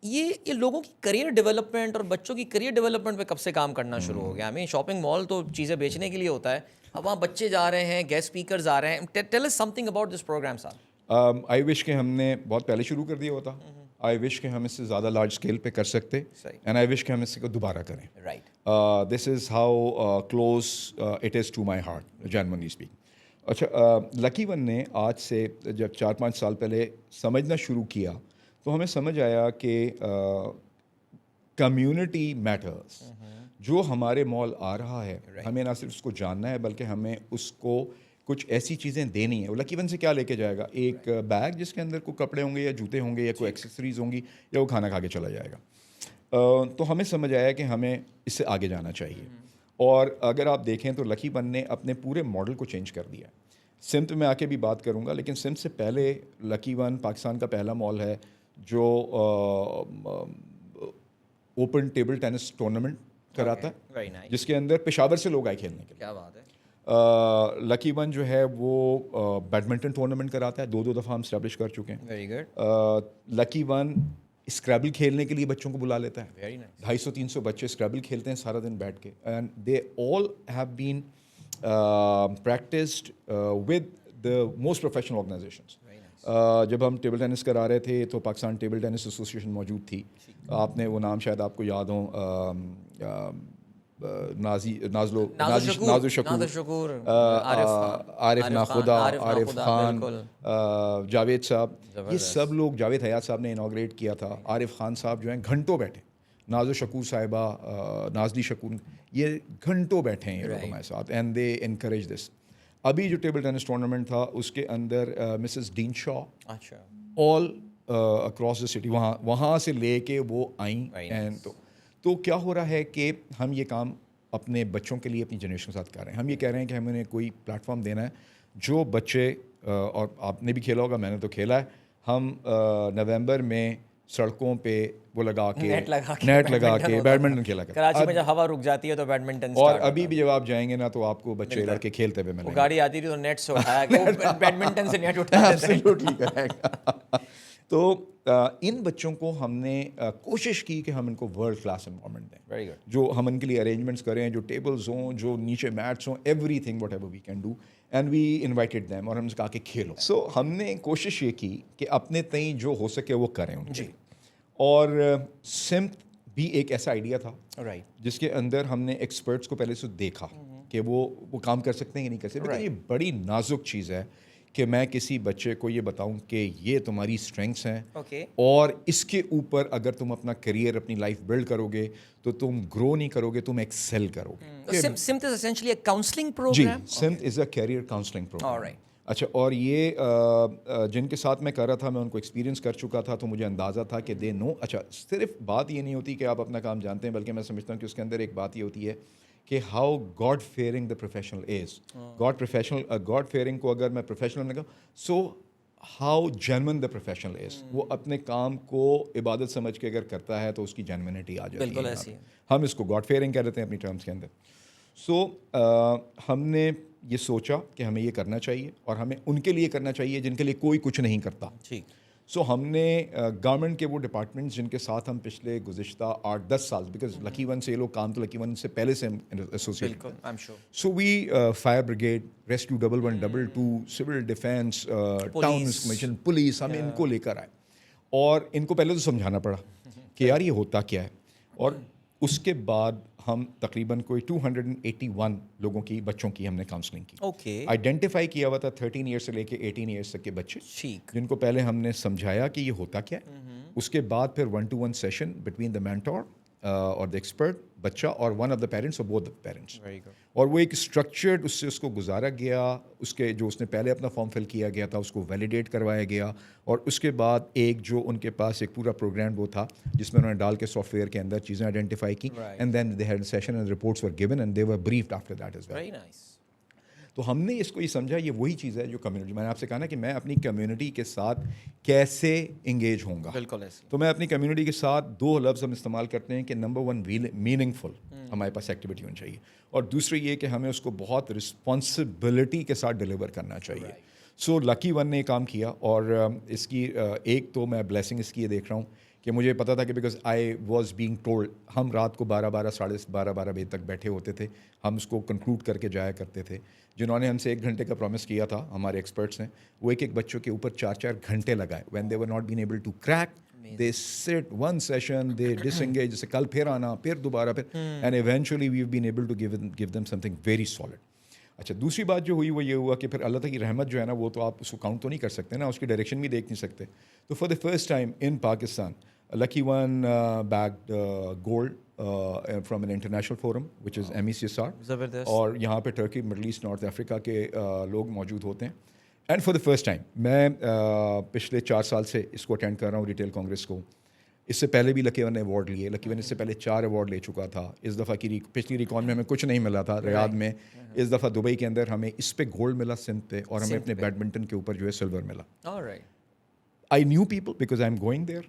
یہ لوگوں کی کریئر ڈیولپمنٹ اور بچوں کی کریئر ڈیولپمنٹ پہ کب سے کام کرنا شروع ہو گیا؟ شاپنگ مال تو چیزیں بیچنے کے لیے ہوتا ہے، اب وہاں بچے جا رہے ہیں، گیسٹ اسپیکرز آ رہے ہیں. Tell us something about this programme صاحب. آئی وش کہ ہم نے بہت پہلے شروع کر دیا ہوتا. آئی وش کہ ہم اس سے زیادہ لارج اسکیل پہ کر سکتے، اینڈ آئی وش کہ ہم اس کو دوبارہ کریں. This is how close it is to my heart genuinely speaking. اچھا، لکی ون نے آج سے جب 4-5 سال پہلے سمجھنا شروع کیا تو ہمیں سمجھ آیا کہ کمیونٹی میٹرز. جو ہمارے مال آ رہا ہے ہمیں نہ صرف اس کو جاننا ہے بلکہ ہمیں اس کو کچھ ایسی چیزیں دینی ہیں. وہ لکی ون سے کیا لے کے جائے گا؟ ایک بیگ جس کے اندر کوئی کپڑے ہوں گے یا جوتے ہوں گے یا کوئی ایکسیسریز ہوں گی، یا وہ کھانا کھا کے چلا جائے گا. تو ہمیں سمجھ آیا کہ ہمیں اس سے آگے جانا چاہیے. اور اگر آپ دیکھیں تو لکی ون نے اپنے پورے ماڈل کو چینج کر دیا. سمت میں آ کے بھی بات کروں گا، لیکن سمت سے پہلے لکی ون پاکستان کا پہلا مال ہے جو اوپن ٹیبل ٹینس ٹورنامنٹ کراتا ہے، جس کے اندر پشاور سے لوگ آئے کھیلنے کے لیے. کیا بات ہے. لکی ون جو ہے وہ بیڈمنٹن ٹورنامنٹ کراتا ہے، 2 دفعہ ہم اسٹیبلش کر چکے ہیں. Very good. Lucky One Scrabble کھیلنے کے لیے بچوں کو بلا لیتا ہے. Very nice. 250-300 بچے اسکریبل کھیلتے ہیں سارا دن بیٹھ کے، and they all have been practised with the most professional organisations. جب ہم ٹیبل ٹینس کرا رہے تھے تو پاکستان ٹیبل ٹینس ایسوسیشن موجود تھی. آپ نے وہ نام شاید آپ کو یاد ہوں، نازو شکور، عارف ناخدا، عارف خان، جاوید صاحب، یہ سب لوگ، جاوید حیات صاحب نے انوگریٹ کیا تھا. عارف خان صاحب جو ہیں گھنٹوں بیٹھے، نازو شکور صاحبہ، نازلی شکور، یہ گھنٹوں بیٹھے ہیں یہ لوگ ہمارے ساتھ، اینڈ دے انکریج دس. ابھی جو ٹیبل ٹینس ٹورنامنٹ تھا اس کے اندر مسز ڈین شا آل اکراس دا سٹی وہاں سے لے کے وہ آئیں. اینڈ تو کیا ہو رہا ہے کہ ہم یہ کام اپنے بچوں کے لیے اپنی جنریشن کے ساتھ کر رہے ہیں. ہم یہ کہہ رہے ہیں کہ ہم انہیں کوئی پلیٹ فارم دینا ہے جو بچے، اور آپ نے بھی کھیلا ہوگا، میں نے تو کھیلا ہے، ہم نومبر میں سڑکوں پہ وہ لگا کے نیٹ لگا کے بیڈمنٹن کھیلا کرتے. کراچی میں جب ہوا رک جاتی ہے تو بیڈمنٹن، اور ابھی بھی جب آپ جائیں گے نا تو آپ کو بچے لڑکے کھیلتے ہوئے ملیں گے. گاڑی آتی تھی تو نیٹ سے اٹھایا کہ بیڈمنٹن سے نیٹ اٹھایا. تو ان بچوں کو ہم نے کوشش کی کہ ہم ان کو ورلڈ کلاس انوائرمنٹ دیں. Very good. جو ہم ان کے لیے ارینجمنٹس کریں، جو ٹیبلز ہوں، جو نیچے میٹس ہوں، everything whatever we can do, and we invited them, اور ہم سے کہا کہ کھیلو. سو ہم نے کوشش یہ کی کہ اپنے تئیں جو ہو سکے وہ کریں ان کے. اور سمت بھی ایک ایسا آئیڈیا تھا جس کے اندر ہم نے ایکسپرٹس کو پہلے سے دیکھا کہ وہ کام کر سکتے ہیں کہ نہیں کر سکتے. لیکن یہ بڑی نازک چیز ہے کہ میں کسی بچے کو یہ بتاؤں کہ یہ تمہاری اسٹرینگس ہیں اوکے اور اس کے اوپر اگر تم اپنا کریئر اپنی لائف بلڈ کرو گے تو تم گرو نہیں کرو گے, تم ایکسل کرو گے. Simt is essentially a counselling جی, programme. Simt is a career counselling programme. Alright. اچھا, اور یہ جن کے ساتھ میں کر رہا تھا میں ان کو ایکسپیرینس کر چکا تھا تو مجھے اندازہ تھا کہ دے نو. اچھا, صرف بات یہ نہیں ہوتی کہ آپ اپنا کام جانتے ہیں, بلکہ میں سمجھتا ہوں کہ اس کے اندر ایک بات یہ ہوتی ہے کہ how God fearing the professional is. God fearing کو اگر میں پروفیشنل میں کہوں, so how genuine the professional is. وہ اپنے کام کو عبادت سمجھ کے اگر کرتا ہے تو اس کی جینونٹی آ جاتی ہے. بالکل ایسی ہے. ہم اس کو گاڈ فیئرنگ کہہ دیتے ہیں اپنی ٹرمز کے اندر. سو ہم نے یہ سوچا کہ ہمیں یہ کرنا چاہیے اور ہمیں ان کے لیے کرنا چاہیے جن کے لیے کوئی کچھ نہیں کرتا. ٹھیک. سو ہم نے گورنمنٹ کے وہ ڈپارٹمنٹس جن کے ساتھ ہم پچھلے گزشتہ 8-10 سال, بیکاز لکی ون سے یہ لوگ کام تو لکی ون سے پہلے سے ہم ایسوسیٹ. بالکل, I am sure. So we fire brigade, rescue 112, civil defence, towns commission, police, ہم ان کو لے کر آئے اور ان کو پہلے تو سمجھانا پڑا کہ یار یہ ہوتا کیا ہے. اور اس کے بعد ہم تقریباً کوئی 281 لوگوں کی, بچوں کی ہم نے کاؤنسلنگ کی. اوکے. آئیڈینٹیفائی کیا ہوا تھا 13 ایئر سے لے کے 18 ایئرس تک کے بچے, ٹھیک. جن کو پہلے ہم نے سمجھایا کہ یہ ہوتا کیا ہے. اس کے بعد پھر 1-to-1 session between the mentor اور دا ایکسپرٹ, بچہ اور ون آف دا پیرنٹس اور both the parents. Very good. اور وہ ایک اسٹرکچرڈ اس کو گزارا گیا. اس کے جو اس نے پہلے اپنا فارم فل کیا گیا تھا اس کو ویلیڈیٹ کروایا گیا, اور اس کے بعد ایک جو ان کے پاس ایک پورا پروگرام وہ تھا جس میں انہوں نے ڈال کے سافٹ ویئر کے اندر چیزیں آئیڈینٹیفائی کی, and then they had session and reports were given and they were briefed after that as well. Very nice. تو ہم نے اس کو یہ سمجھا یہ وہی چیز ہے جو کمیونٹی, میں نے آپ سے کہا نا کہ میں اپنی کمیونٹی کے ساتھ کیسے انگیج ہوں گا. بالکل ایسی. تو میں اپنی کمیونٹی کے ساتھ 2 لفظ ہم استعمال کرتے ہیں کہ نمبر 1 میننگ فل ہمارے پاس ایکٹیویٹی ہونی چاہیے, اور دوسری یہ کہ ہمیں اس کو بہت رسپانسبلٹی کے ساتھ ڈلیور کرنا چاہیے. سو لکی ون نے کام کیا, اور اس کی ایک تو میں بلیسنگ اس کی یہ دیکھ رہا ہوں کہ مجھے پتا تھا کہ because I was being told, ہم رات کو 12 بجے تک بیٹھے ہوتے تھے, ہم اس کو کنکلوڈ کر کے جایا کرتے تھے. جنہوں نے ہم سے 1 گھنٹے کا پرومس کیا تھا ہمارے ایکسپرٹس نے, وہ ایک بچوں کے اوپر 4 گھنٹے لگائے. When they were not been able to crack, they sit one session, they disengage, جیسے کل پھر آنا, پھر دوبارہ پھر, and eventually we've been able to give them something very solid. اچھا, دوسری بات جو ہوئی وہ یہ ہوا کہ پھر اللہ تعالی کی رحمت جو ہے نا, وہ تو آپ اس کو کاؤنٹ تو نہیں کر سکتے نا, اس کی ڈائریکشن بھی دیکھ نہیں سکتے. تو for the first time in Pakistan lucky one bagged gold from an international forum which is MECSR, زبردست. اور یہاں پہ ٹرکی, مڈل ایسٹ, نارتھ افریقہ کے لوگ موجود ہوتے ہیں. And for the first time میں پچھلے 4 سال سے اس کو اٹینڈ کر رہا ہوں ریٹیل کانگریس کو. اس سے پہلے بھی لکی ون نے ایوارڈ لیے, لکی ون اس سے پہلے 4 ایوارڈ لے چکا تھا. اس دفعہ کی پچھلی ریکان میں ہمیں کچھ نہیں ملا تھا ریاض میں, اس دفعہ دبئی کے اندر ہمیں اس پہ گولڈ ملا, سندھ پہ, اور ہمیں اپنے بیڈمنٹن کے اوپر جو ہے سلور ملا. All right. I knew people because I am going there,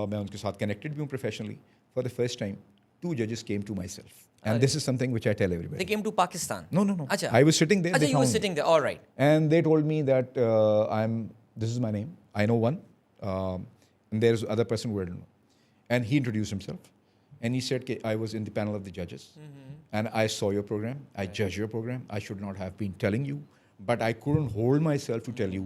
میں ان کے ساتھ کنیکٹڈ بھی ہوں professionally. For the first time 2 judges came to myself, and this is something which I tell everybody. They came to Pakistan. No. Acha. I was sitting there. Acha, They you were found me. sitting there. All right. And they told me that this is my name. I know one. And there's other person who I don't know. And he introduced himself. And he said that I was in the panel of the judges. And I saw your program. I judged your program. I should not have been telling you. But I couldn't hold myself to tell you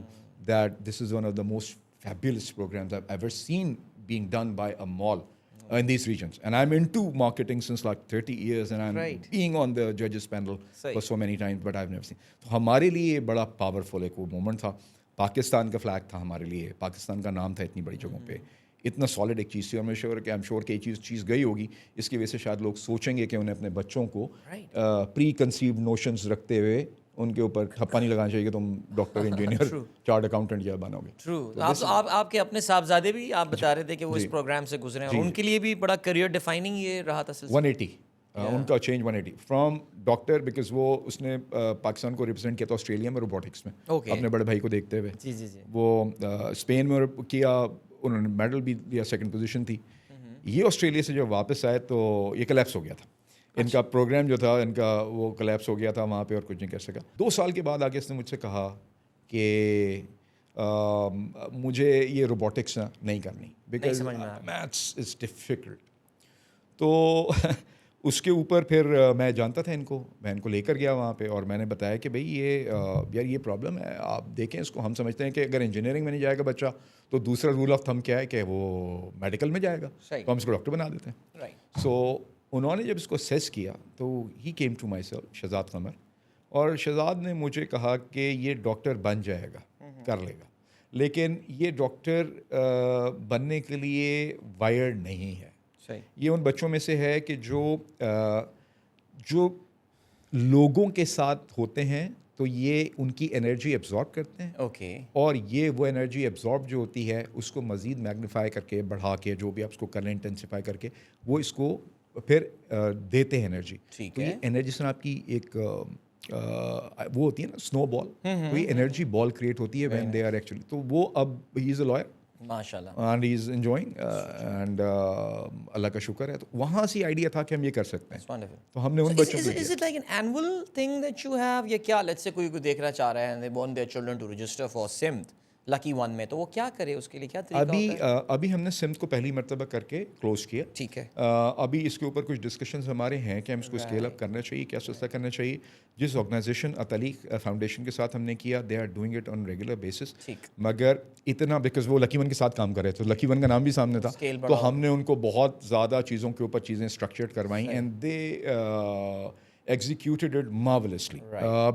that this is one of the most fabulous programs I've ever seen being done by a mall in these regions. And I'm into marketing since like 30 years, and I'm being on the judges panel for so many times, but I've never seen. تو ہمارے لیے بڑا powerful ایک وہ moment تھا. پاکستان کا flag تھا ہمارے لیے, پاکستان کا نام تھا اتنی بڑی جگہوں پہ, اتنا سالڈ ایک چیز تھی. اور میں شور کہ یہ چیز گئی ہوگی, اس کی وجہ سے شاید لوگ سوچیں گے کہ انہیں اپنے بچوں کو پری کنسیوڈ نوشنز رکھتے ہوئے ان کے اوپر ٹھپا نہیں لگانا چاہیے کہ تم ڈاکٹر, انجینئر, چارٹ اکاؤنٹنٹ یا بنو گے. ٹرو. آپ کے اپنے صاحبزادے بھی آپ بتا رہے تھے کہ وہ اس پروگرام سے گزرے ہیں, ان کے لیے بھی بڑا کریئر ڈیفائننگ یہ رہا تھا. 180 ان کا چینج 180 فرام ڈاکٹر, بیکاز وہ اس نے پاکستان کو ریپرزینٹ کیا تھا آسٹریلیا میں روبوٹکس میں, اپنے بڑے بھائی کو دیکھتے ہوئے. جی. وہ اسپین میں کیا, انہوں نے میڈل بھی لیا, 2nd پوزیشن تھی. یہ آسٹریلیا سے جب واپس آئے تو یہ کلیپس ہو گیا تھا ان کا پروگرام جو تھا, ان کا وہ کلیپس ہو گیا تھا وہاں پہ, اور کچھ نہیں کر سکا. 2 سال کے بعد آگے اس نے مجھ سے کہا کہ مجھے یہ روبوٹکس نہیں کرنی, بیکاز میتھس از ڈیفیکلٹ. تو اس کے اوپر پھر میں جانتا تھا ان کو, میں ان کو لے کر گیا وہاں پہ, اور میں نے بتایا کہ بھائی یہ یار یہ پرابلم ہے, آپ دیکھیں اس کو. ہم سمجھتے ہیں کہ اگر انجینئرنگ میں نہیں جائے گا بچہ تو دوسرا رول آف تھم کیا ہے کہ وہ میڈیکل میں جائے گا, تو ہم اس کو ڈاکٹر بنا دیتے ہیں. سو انہوں نے جب اس کو سیس کیا تو ہی کیم ٹو مائی سیلف, شہزاد قمر, اور شہزاد نے مجھے کہا کہ یہ ڈاکٹر بن جائے گا. کر لے گا, لیکن یہ ڈاکٹر بننے کے لیے وائرڈ نہیں ہے. صحیح. یہ ان بچوں میں سے ہے کہ جو لوگوں کے ساتھ ہوتے ہیں تو یہ ان کی انرجی ایبزارب کرتے ہیں. اوکے. اور یہ وہ انرجی ایبزارب جو ہوتی ہے اس کو مزید میگنیفائی کر کے, بڑھا کے, جو بھی آپ اس کو کرنا انٹینسیفائی کر کے وہ اس کو پھر دیتے ہیں انرجی. ٹھیک تو ہے. یہ انرجی سے آپ کی ایک وہ ہوتی ہے نا سنو بال, تو یہ انرجی بال کریٹ ہوتی ہے وین دے آر ایکچولی. تو وہ اب ہی از اے لائر ماشاء اللہ. And he is enjoying and اللہ کا شکر ہے. تو وہاں سے آئیڈیا تھا کہ ہم یہ کر سکتے ہیں, تو ہم نے ان بچوں کو Is it like an annual thing that you have یا کیا, let's say کوئی دیکھنا چاہ رہا ہے and they want their children to register for SIMT lucky one میں, تو وہ کیا کرے, اس کے لیے کیا طریقہ ہوتا ہے؟ ابھی ہم نے سمت کو پہلی مرتبہ کر کے کلوز کیا. ٹھیک ہے. ابھی اس کے اوپر کچھ ڈسکشنز ہمارے ہیں کہ ہم اس کو اسکیل اپ کرنا چاہیے, کیا سستا کرنا چاہیے. جس آرگنائزیشن اتالیق فاؤنڈیشن کے ساتھ ہم نے کیا, they are doing it on regular basis, مگر اتنا بیکاز وہ لکی ون کے ساتھ کام کر رہے تھے, لکی ون کا نام بھی سامنے تھا, تو ہم نے ان کو بہت زیادہ چیزوں کے اوپر چیزیں اسٹرکچرڈ کروائیں and they executed it marvelously,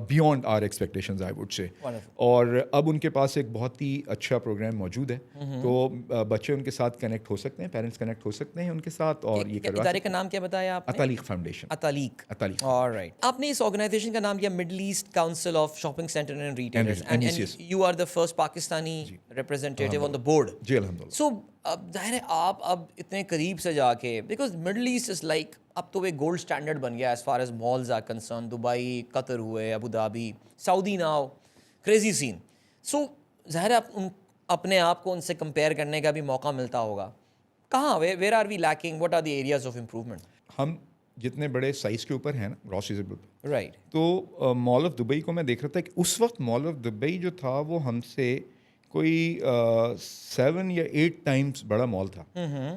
beyond our expectations I would say. اور اب ان کے پاس ایک بہت ہی اچھا پروگرام موجود ہے, تو بچے ان کے ساتھ کنیکٹ ہو سکتے ہیں, پیرنٹس کنیکٹ ہو سکتے ہیں ان کے ساتھ. اور یہ ادارے کا نام کیا بتایا آپ نے؟ اتالیق فاؤنڈیشن. اتالیق. اتالیق. Alright. آپ نے اس آرگنائزیشن کا نام کیا Middle East council of shopping centre and retailers, and you are the first Pakistani representative on the board. جی الحمدللہ. So ظاہر ہے آپ اب اتنے قریب سے جا کے, because Middle East is like اب تو ایک گولڈ اسٹینڈرڈ بن گیا as far as malls are concerned. Dubai, Qatar ہوئے, Abu Dhabi, Saudi now, crazy scene. So ظاہر ہے اپنے آپ کو ان سے کمپیئر کرنے کا بھی موقع ملتا ہوگا. کہاں, where are we lacking, what are the areas of improvement? ہم جتنے بڑے سائز کے اوپر ہیں نا, گراس سیزبل پہ, رائٹ, تو مال آف دبئی کو میں دیکھ رہا تھا کہ اس وقت مال آف دبئی جو تھا وہ ہم سے کوئی 7 یا 8 ٹائمز بڑا مال تھا.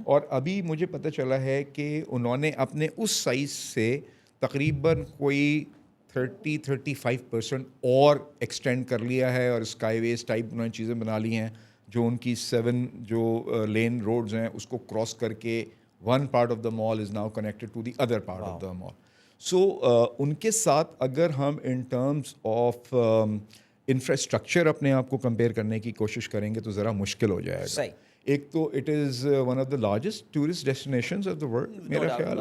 اور ابھی مجھے پتہ چلا ہے کہ انہوں نے اپنے اس سائز سے تقریباً کوئی 30-35% اور ایکسٹینڈ کر لیا ہے, اور اسکائی ویز ٹائپ انہوں نے چیزیں بنا لی ہیں, جو ان کی 7 جو لین روڈز ہیں اس کو کراس کر کے one part of the mall is now connected to the other part of the mall. So ان کے ساتھ اگر ہم in terms of انفراسٹرکچر اپنے آپ کو کمپیئر کرنے کی کوشش کریں گے تو ذرا مشکل ہو جائے گا. ایک تو it is one of the largest tourist destinations of the world میرا خیال,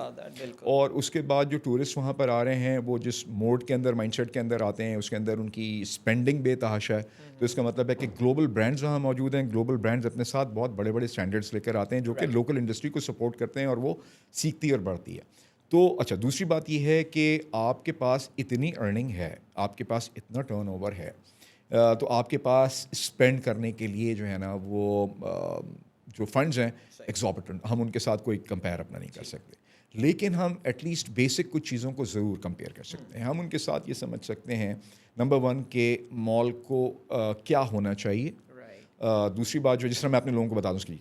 اور اس کے بعد جو ٹورسٹ وہاں پر آ رہے ہیں وہ جس موڈ کے اندر, مائنڈ سیٹ کے اندر آتے ہیں, اس کے اندر ان کی اسپینڈنگ بے تحاشا ہے. تو اس کا مطلب ہے کہ گلوبل برانڈز وہاں موجود ہیں, گلوبل برانڈز اپنے ساتھ بہت بڑے بڑے اسٹینڈرڈس لے کر آتے ہیں جو کہ لوکل انڈسٹری کو سپورٹ کرتے ہیں, اور وہ سیکھتی اور بڑھتی ہے. تو اچھا, دوسری بات یہ ہے کہ آپ کے پاس اتنی ارننگ ہے, آپ کے پاس اتنا ٹرن اوور ہے, تو آپ کے پاس اسپینڈ کرنے کے لیے جو ہے نا وہ جو فنڈز ہیں ایکزاربیٹنٹ, ہم ان کے ساتھ کوئی کمپیئر اپنا نہیں کر سکتے, لیکن ہم ایٹ لیسٹ بیسک کچھ چیزوں کو ضرور کمپیئر کر سکتے ہیں. ہم ان کے ساتھ یہ سمجھ سکتے ہیں نمبر 1 کہ مال کو کیا ہونا چاہیے. دوسری بات جو جس طرح میں اپنے لوگوں کو بتا دوں, اس کی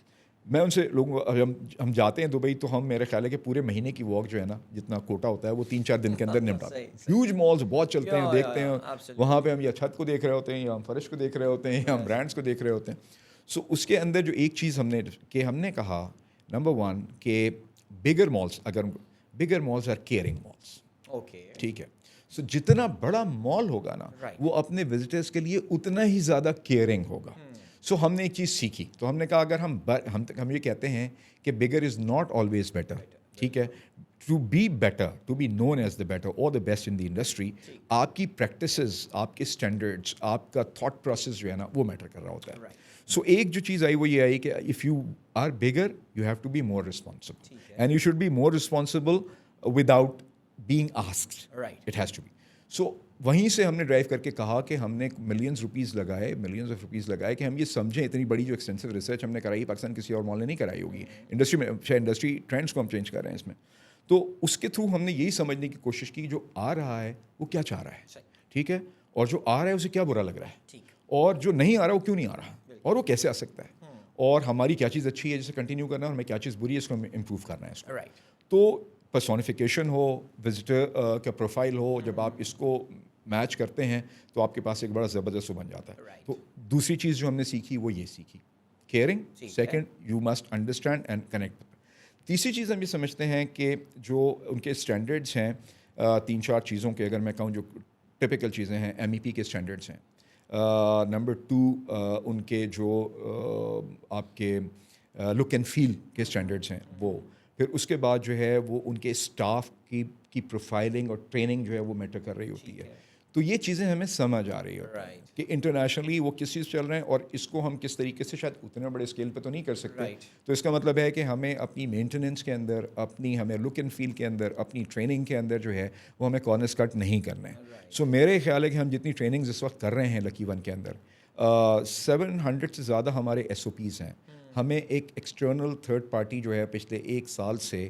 میں ان سے لوگوں کو, ہم جاتے ہیں دبئی تو ہم, میرے خیال ہے کہ پورے مہینے کی واک جو ہے نا جتنا کوٹا ہوتا ہے وہ 3-4 دن کے اندر نپٹاتے ہیں. ہیوج مالز بہت چلتے ہیں, دیکھتے ہیں وہاں پہ ہم یا چھت کو دیکھ رہے ہوتے ہیں, یا ہم فرش کو دیکھ رہے ہوتے ہیں, یا ہم برانڈس کو دیکھ رہے ہوتے ہیں. سو اس کے اندر جو ایک چیز ہم نے کہا نمبر 1 کہ بگر مالس, اگر bigger malls are caring malls. Okay, ٹھیک ہے. سو جتنا بڑا مال ہوگا نا وہ اپنے وزٹرس کے لیے اتنا ہی زیادہ کیئرنگ ہوگا. سو ہم نے ایک چیز سیکھی, تو ہم نے کہا اگر ہم یہ کہتے ہیں کہ bigger is not always better, ٹھیک ہے, to be better, to be known as the better اور the best in the industry, آپ کی پریکٹسز, آپ کے اسٹینڈرڈس, آپ کا تھاٹ پروسیس جو ہے نا وہ میٹر کر رہا ہوتا ہے. سو ایک جو چیز آئی وہ یہ آئی کہ if you are bigger you have to be more responsible, and you should be more responsible without being asked, it has to be. So وہیں سے ہم نے ڈرائیو کر کے کہا کہ ہم نے ملینز آف روپیز لگائے کہ ہم یہ سمجھیں, اتنی بڑی جو ایکسٹینسو ریسرچ ہم نے کرائی پاکستان کسی اور مال نے نہیں کرائی ہوگی انڈسٹری میں, شاید انڈسٹری ٹرینڈس کو ہم چینج کر رہے ہیں اس میں. تو اس کے تھرو ہم نے یہی سمجھنے کی کوشش کی جو آ رہا ہے وہ کیا چاہ رہا ہے, ٹھیک ہے, اور جو آ رہا ہے اسے کیا برا لگ رہا ہے, اور جو نہیں آ رہا وہ کیوں نہیں آ رہا, اور وہ کیسے آ سکتا ہے, اور ہماری کیا چیز اچھی ہے جسے کنٹینیو کرنا ہے, اور ہمیں کیا چیز بری ہے اس کو ہمیں امپروو کرنا ہے اس کو. تو پرسونیفیکیشن ہو, وزٹر کا پروفائل ہو, جب آپ اس کو میچ کرتے ہیں تو آپ کے پاس ایک بڑا زبردست بن جاتا ہے. تو دوسری چیز جو ہم نے سیکھی وہ یہ سیکھی, caring. Second, you must understand and connect. تیسری چیز ہم یہ سمجھتے ہیں کہ جو ان کے اسٹینڈرڈس ہیں 3-4 چیزوں کے, اگر میں کہوں جو ٹپیکل چیزیں ہیں, MEP کے اسٹینڈرڈس ہیں, نمبر 2 ان کے جو آپ کے لک اینڈ فیل کے اسٹینڈرڈس ہیں وہ، پھر اس کے بعد جو ہے وہ ان کے اسٹاف کی پروفائلنگ اور ٹریننگ جو ہے وہ میٹر کر رہی ہوتی ہے. تو یہ چیزیں ہمیں سمجھ آ رہی ہے کہ انٹرنیشنلی وہ کس چیز چل رہے ہیں اور اس کو ہم کس طریقے سے شاید اتنے بڑے اسکیل پہ تو نہیں کر سکتے. تو اس کا مطلب ہے کہ ہمیں اپنی مینٹیننس کے اندر، ہمیں لک اینڈ فیل کے اندر، اپنی ٹریننگ کے اندر جو ہے وہ ہمیں کارنرز کٹ نہیں کرنا ہے. سو میرے خیال ہے کہ ہم جتنی ٹریننگز اس وقت کر رہے ہیں لکی ون کے اندر 700 سے زیادہ ہمارے SOPs ہیں. ہمیں ایک ایکسٹرنل تھرڈ پارٹی جو ہے پچھلے 1 سال سے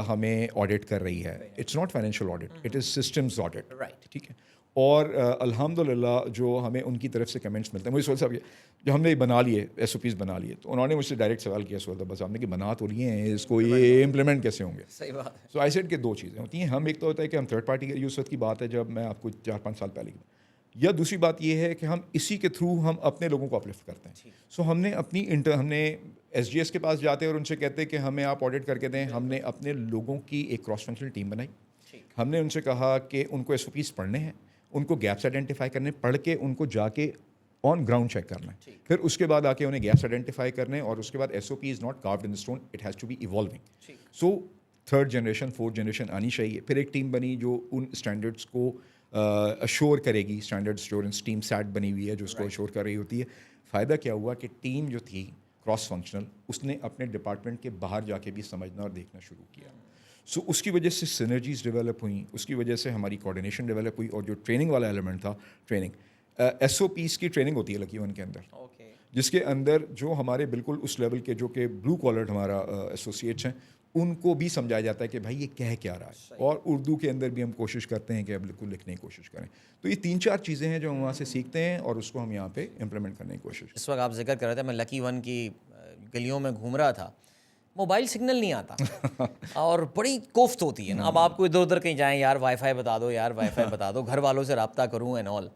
ہمیں آڈٹ کر رہی ہے. It's not financial audit, it is systems audit. ٹھیک ہے. اور الحمدللہ جو ہمیں ان کی طرف سے کمنٹس ملتے ہیں، مجھے سوال صاحب جو ہم نے بنا لیے SOPs بنا لیے، تو انہوں نے مجھ سے ڈائریکٹ سوال کیا سوال بس آپ نے کہ بنا تو لیے ہیں، اس کو یہ امپلیمنٹ کیسے ہوں گے. صحیح بات ہے. سو آئی سیڈ کہ 2 چیزیں ہوتی ہیں. ہم ایک تو ہوتا ہے کہ ہم تھرڈ پارٹی کے اس وقت کی بات ہے جب میں آپ کو 4-5 سال پہلے کی، یا دوسری بات یہ ہے کہ ہم اسی کے تھرو ہم اپنے لوگوں کو اپلفٹ کرتے ہیں. سو ہم نے ہم نے SGS کے پاس جاتے ہیں اور ان سے کہتے ہیں کہ ہمیں آپ آڈٹ کر کے دیں. ہم نے اپنے لوگوں کی ایک کراس فنکشنل ٹیم بنائی. ہم نے ان سے کہا کہ ان کو SOPs پڑھنے ہیں، ان کو گیپس آئیڈینٹیفائی کرنے، پڑھ کے ان کو جا کے آن گراؤنڈ چیک کرنا ہے. پھر اس کے بعد آ کے انہیں گیپس آئیڈینٹیفائی کرنے، اور اس کے بعد SOP is not carved in stone, it has to be evolving. So 3rd generation 4th generation آنی چاہیے. پھر ایک ٹیم بنی جو ان اسٹینڈرڈس کو اشور کرے گی. اسٹینڈرڈ اسٹورنس ٹیم سیٹ بنی ہوئی ہے جو اس کو اشور کر رہی ہوتی ہے. فائدہ کیا ہوا کہ ٹیم جو تھی کراس فنکشنل، اس نے اپنے ڈپارٹمنٹ کے باہر جا کے بھی سمجھنا اور دیکھنا شروع کیا. سو اس کی وجہ سے سینرجیز ڈیولپ ہوئیں، اس کی وجہ سے ہماری کوآرڈینیشن ڈیولپ ہوئی. اور جو ٹریننگ والا ایلیمنٹ تھا، ٹریننگ SOPs کی ٹریننگ ہوتی ہے لکی ون کے اندر، جس کے اندر جو ہمارے بالکل اس لیول کے جو کہ بلو کالر ہمارا ایسوسیٹس ہیں، ان کو بھی سمجھایا جاتا ہے کہ بھائی یہ کہہ کیا رہا ہے. اور اردو کے اندر بھی ہم کوشش کرتے ہیں کہ اب بالکل لکھنے کی کوشش کریں. تو یہ 3-4 چیزیں ہیں جو ہم وہاں سے سیکھتے ہیں اور اس کو ہم یہاں پہ امپلیمنٹ کرنے کی کوشش. اس وقت آپ ذکر کر رہے تھے، میں لکی ون کی گلیوں میں گھوم رہا تھا، موبائل سگنل نہیں آتا اور بڑی کوفت ہوتی ہے نا. اب آپ کو ادھر ادھر کہیں جائیں، یار وائی فائی بتا دو، یار وائی فائی بتا دو، گھر والوں سے رابطہ کروں اینڈ آل.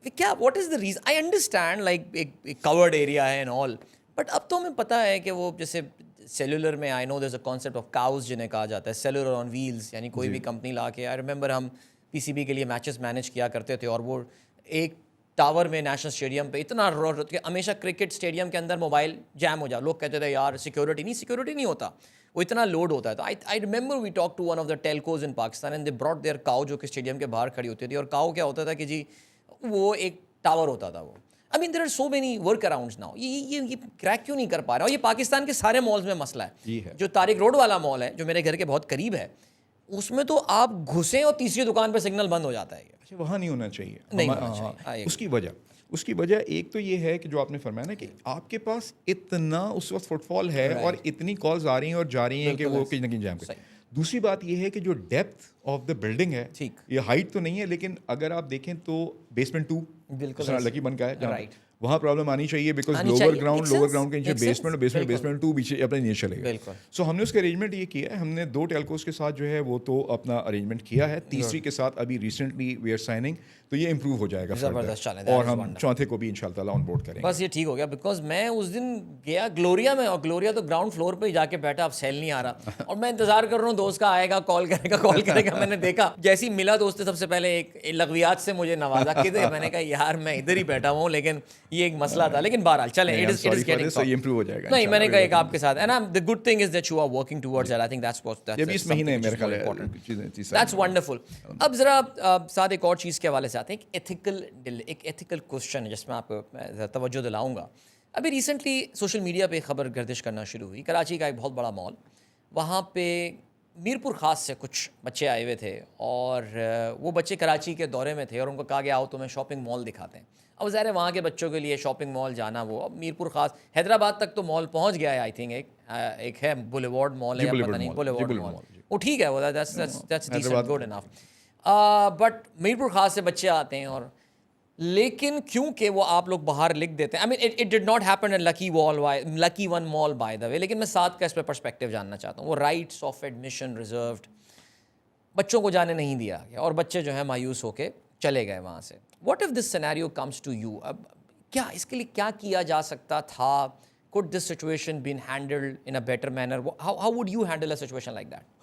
کیا what is the reason? I understand like ایک کورڈ ایریا ہے اینڈ آل، بٹ اب تو ہمیں پتہ ہے کہ وہ جیسے سیلولر میں آئی نو دیر از اے کانسیپٹ آف کاؤز جنہیں کہا جاتا ہے، سیلولر آن ویلز. یعنی کوئی بھی کمپنی لا کے، آئی ریمبر ہم PCB کے لیے میچز مینیج کیا کرتے تھے، اور وہ ایک ٹاور میں نیشنل اسٹیڈیم پہ اتنا روڈ کہ ہمیشہ کرکٹ اسٹیڈیم کے اندر موبائل جام ہو جائے. لوگ کہتے تھے یار سیکورٹی نہیں ہوتا، وہ اتنا لوڈ ہوتا ہے. تو I remember we talk to one of the telcos in Pakistan and they brought their cow, جو کہ اسٹیڈیم کے باہر کھڑی ہوتی تھی. اور کاؤ کیا ہوتا تھا کہ جی وہ ایک ٹاور ہوتا تھا. وہ I mean there are so many work arounds now. یہ کریک کیوں نہیں کر پا رہا؟ اور یہ پاکستان کے سارے مالز میں مسئلہ ہے. جو طارق روڈ والا مال ہے جو میرے گھر کے بہت قریب ہے، اس میں تو آپ گھسیں اور تیسری دکان پہ سگنل بند ہو جاتا ہے. اچھا، وہاں نہیں ہونا چاہیے. نہیں ہونا چاہیے. اس کی وجہ ایک تو یہ ہے کہ جو آپ نے فرمایا نا کہ آپ کے پاس اتنا اس وقت فٹ فال ہے اور اتنی کالز آ رہی ہیں اور جا رہی ہیں کہ وہ کہیں نہ کہیں جام کریں. دوسری بات یہ ہے کہ جو ڈیپتھ آف دا بلڈنگ ہے، یہ ہائٹ تو نہیں ہے، لیکن اگر آپ دیکھیں تو بیسمنٹ 2 بالکل لکی ون کا ہے، وہاں پرابلم آنی چاہیے بیکاز لوور گراؤنڈ کے نیچے بیسمنٹ 2 پیچھے اپنے نیچے چلے گا. سو ہم نے اس کا ارینجمنٹ یہ کیا ہے، ہم نے 2 ٹیلکوز کے ساتھ جو ہے وہ تو اپنا ارینجمنٹ کیا ہے، تیسری کے ساتھ ابھی ریسنٹلی وی آر سائننگ، تو یہ امپروو ہو جائے گا اور ہم چوتھے کو بھی انشاء اللہ آن بورڈ کریں گے. بس یہ ٹھیک ہو گیا بیکاز میں اس دن گیا گلوریا میں، اور گلوریا تو گراؤنڈ فلور پہ ہی جا کے بیٹھا، اب سیل نہیں آ رہا اور میں انتظار کر رہا ہوں دوست کا آئے گا، کال کرے گا. میں نے دیکھا جیسی ملا دوست نے سب سے پہلے ایک لغویات سے مجھے نوازا. کدھر؟ میں نے کہا یار میں ادھر ہی بیٹھا ہوں، لیکن یہ ایک مسئلہ تھا. لیکن بہرحال چلیں، اٹ از گیٹنگ امپروو ہو جائے گا. نہیں، میں نے کہا ایک آپ کے ساتھ، and the good thing is that you are working towards it. I think that's اس مہینے میرے خیال ہے دیٹس ونڈرفل. اب ذرا ساتھ ایک اور چیز کے حوالے سے آتے ہیں، ایک ایتھیکل کوسچن ہے جس میں آپ کو توجہ دلاؤں گا. ابھی ریسنٹلی سوشل میڈیا پہ خبر گردش کرنا شروع ہوئی، کراچی کا ایک بہت بڑا مال، وہاں پہ میرپور خاص سے کچھ بچے آئے ہوئے تھے، اور وہ بچے کراچی کے دورے میں تھے، اور ان کو کہا گیا آؤ تمہیں شاپنگ مال دکھاتے ہیں. اب ظاہر ہے وہاں کے بچوں کے لیے شاپنگ مال جانا، وہ اب میرپور خاص حیدرآباد تک تو مال پہنچ گیا ہے. آئی تھنک ایک ہے بولیوارڈ مال ہے، پتہ نہیں بولیوارڈ مال، وہ ٹھیک ہے، وہ that's decent good enough. But Mirpur خاص سے بچے آتے ہیں، اور لیکن کیونکہ وہ آپ لوگ باہر لکھ دیتے ہیں، I mean it did not happen in Lucky One mall by the way. لیکن میں ساتھ کا اس پہ پرسپیکٹیو جاننا چاہتا ہوں. وہ رائٹس آف ایڈمیشن ریزروڈ، بچوں کو جانے نہیں دیا گیا، اور بچے جو ہیں مایوس ہو کے چلے گئے وہاں سے. What if this scenario comes to you? اب کیا اس کے لیے کیا کیا جا سکتا تھا؟ could this situation been handled in a better manner? How would you handle a situation like that?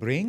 bring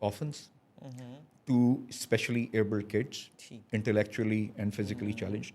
orphans, to specially abled kids, intellectually and physically challenged.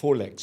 4 legs.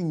2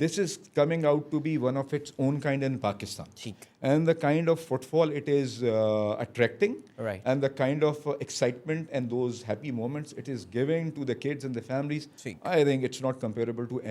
this is coming out to be one of its own kind in Pakistan. And the kind of footfall it is attracting, and the kind of excitement and those happy moments it is giving to the kids and the families, I think it's not comparable to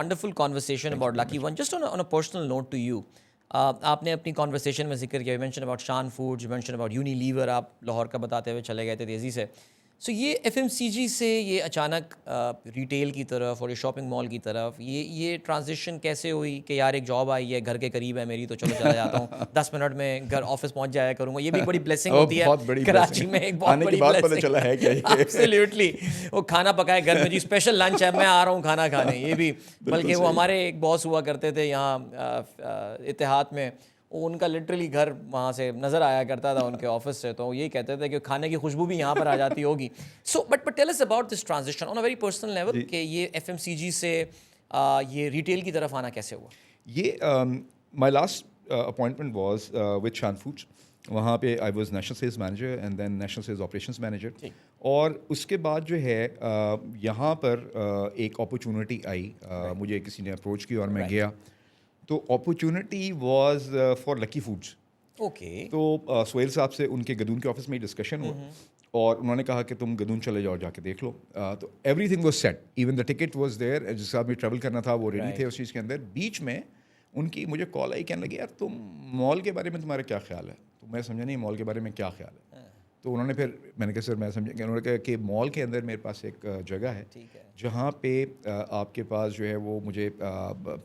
wonderful conversation about Lucky One. Just on a personal note to you, آپ نے اپنی conversation میں ذکر کیا، you mention about شان foods, you mention about Unilever, آپ لاہور کا بتاتے ہوئے چلے گئے تھے تیزی سے. سو یہ ایف ایم سی جی سے یہ اچانک ریٹیل کی طرف اور یہ شاپنگ مال کی طرف یہ ٹرانزیشن کیسے ہوئی کہ یار ایک جاب آئی ہے، گھر کے قریب ہے میری، تو چلو چلا جاتا ہوں 10 منٹ میں گھر آفس پہنچ جایا کروں گا. یہ بھی بڑی بلیسنگ ہوتی ہے کراچی میں، ایک بہت بڑی بلیسنگ. ایبسلیوٹلی. وہ کھانا پکائے گھر میں، جی اسپیشل لنچ ہے، میں آ رہا ہوں کھانا کھانے. یہ بھی بلکہ وہ ہمارے ایک باس ہوا کرتے تھے یہاں اتحاد میں، ان کا لٹرلی گھر وہاں سے نظر آیا کرتا تھا ان کے آفس سے، تو یہی کہتے تھے کہ کھانے کی خوشبو بھی یہاں پر آ جاتی ہوگی. So but tell us about this transition on a very personal level کہ یہ ایف ایم سی جی سے یہ ریٹیل کی طرف آنا کیسے ہوا؟ یہ my last appointment was with Shan Foods. وہاں پہ I was national sales manager and then national sales operations manager. اور اس کے بعد جو ہے یہاں پر ایک اپرچونٹی آئی، مجھے کسی نے اپروچ کی اور میں گیا. تو opportunity was for lucky foods. Okay. تو سہیل صاحب سے ان کے گدون کے آفس میں ڈسکشن ہوا اور انہوں نے کہا کہ تم گدون چلے جاؤ، جا کے دیکھ لو. تو everything was set, even the ticket was there, جس کا بھی ٹریول کرنا تھا وہ ریڈی تھے اس چیز کے اندر. بیچ میں ان کی مجھے کال آئی، کہنے لگی یار تم مال کے بارے میں تمہارا کیا خیال ہے؟ تو میں سمجھا نہیں مال کے بارے میں کیا خیال ہے. تو انہوں نے پھر میں نے کہا سر میں سمجھا کہ انہوں نے کہا کہ مال کے اندر میرے پاس ایک جگہ ہے جہاں پہ آپ کے پاس جو ہے وہ مجھے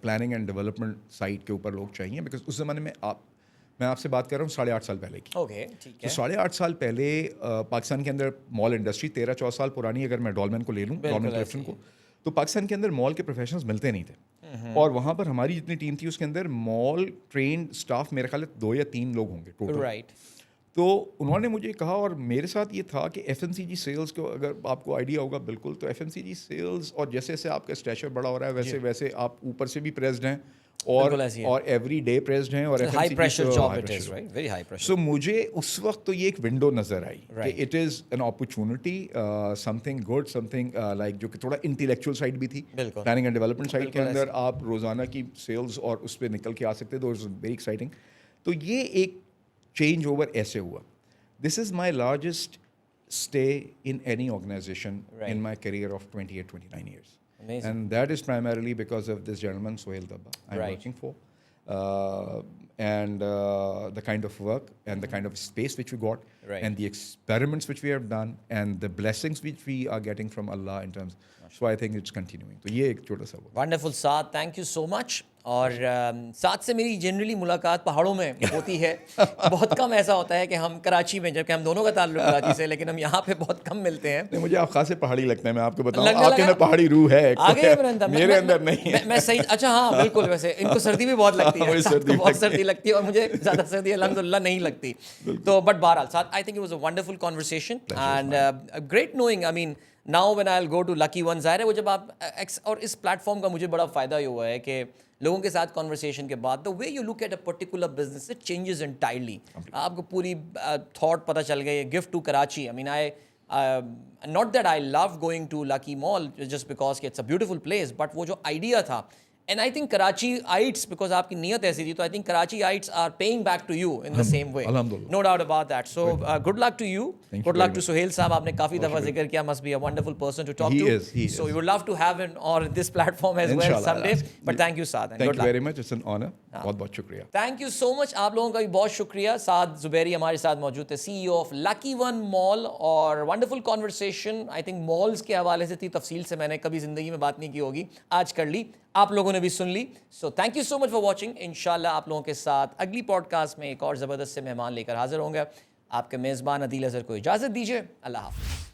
پلاننگ اینڈ ڈیولپمنٹ سائٹ کے اوپر لوگ چاہیے. بیکاز اس زمانے میں میں آپ سے بات کر رہا ہوں 8.5 سال پہلے کی. تو 8.5 سال پہلے پاکستان کے اندر مال انڈسٹری 13-14 سال پرانی، اگر میں ڈولمن کو لے لوں، ڈولمن کلفٹن کو، تو پاکستان کے اندر مال کے پروفیشنلز ملتے نہیں تھے. اور وہاں پر ہماری جتنی ٹیم تھی اس کے اندر مال ٹرینڈ اسٹاف میرے خیال 2 یا 3 لوگ ہوں گے ٹوٹل. تو انہوں نے مجھے کہا، اور میرے ساتھ یہ تھا کہ ایف ایم سی جی سیلز کو اگر آپ کو آئیڈیا ہوگا بالکل، تو ایف ایم سی جی سیلز اور جیسے جیسے آپ کا اسٹیچر بڑا ہو رہا ہے ویسے ویسے آپ اوپر سے بھی پریزڈ ہیں اور ایوری ڈے پریزڈ ہیں اور سو مجھے اس وقت تو یہ ایک ونڈو نظر آئی کہ it is an opportunity, some thing good, some thing like جو کہ تھوڑا انٹلیکچوئل سائڈ بھی تھی، پلاننگ اینڈ ڈیولپمنٹ سائڈ کے اندر آپ روزانہ کی سیلز اور اس پہ نکل کے آ سکتے تھے. Very exciting. تو یہ ایک چینج اوور ایسے ہوا. This is my largest stay in any organization in my career of 28-29 years. Amazing. And that is primarily because of this gentleman, Sohail Dabba, I'm working for. And the kind of work and the kind of space which we got, and the experiments which we have done, and the blessings which we are getting from Allah in terms. So I think it's continuing. تو یہ ایک چھوٹا سا وہ. Wonderful Saad, thank you so much. اور ساتھ سے میری جنرلی ملاقات پہاڑوں میں ہوتی ہے. بہت کم ایسا ہوتا ہے کہ ہم کراچی میں، جبکہ ہم دونوں کا تعلق کراچی سے، لیکن ہم یہاں پہ بہت کم ملتے ہیں. مجھے آپ خاصے پہاڑی لگتے ہیں، میں آپ کو بتاؤں آپ کے اندر پہاڑی روح ہے، میرے اندر نہیں ہے. میں صحیح، اچھا ہاں بالکل. ویسے ان کو سردی بھی بہت لگتی ہے، بہت سردی لگتی ہے، اور مجھے زیادہ سردی الحمدللہ نہیں لگتی. تو بٹ بہرحال ساتھ I think it was a wonderful conversation and great knowing. I mean now when I will go to Lucky One. ظاہر ہے وہ جب آپ، اور اس پلیٹ فارم کا مجھے بڑا فائدہ یہ ہوا ہے کہ لوگوں کے ساتھ کانورسیشن کے بعد the way you look at a particular business it changes entirely. آپ کو پوری تھاٹ پتہ چل گئی. Gift to Karachi. I mean not that I love going to Lucky Mall just because it's a beautiful place, but وہ جو idea تھا. And I think Karachiites, because آپ کی نیت ایسی تھی، تو I think Karachiites are paying back to you in the same way. No doubt about that. So good luck to you. Good luck to Sohail صاحب. آپ نے کافی دفعہ ذکر کیا, must be a wonderful person to talk to. So we would love to have him on this platform as well someday. But thank you Saad. Thank you very much. It's an honor. بہت بہت شکریہ. Thank you so much. آپ لوگوں کا بھی بہت شکریہ. سعد زبیری ہمارے ساتھ موجود تھے, CEO of Lucky One Mall, اور wonderful conversation. I think malls کے حوالے سے تھی, تفصیل سے میں نے کبھی زندگی میں بات نہیں کی ہوگی, آج کر لی, آپ لوگوں نے بھی سن لی. So thank you so much for watching. انشاءاللہ آپ لوگوں کے ساتھ اگلی پوڈ کاسٹ میں ایک اور زبردست سے مہمان لے کر حاضر ہوں گے. آپ کے میزبان عدیل اظہر کو اجازت دیجیے. اللہ حافظ.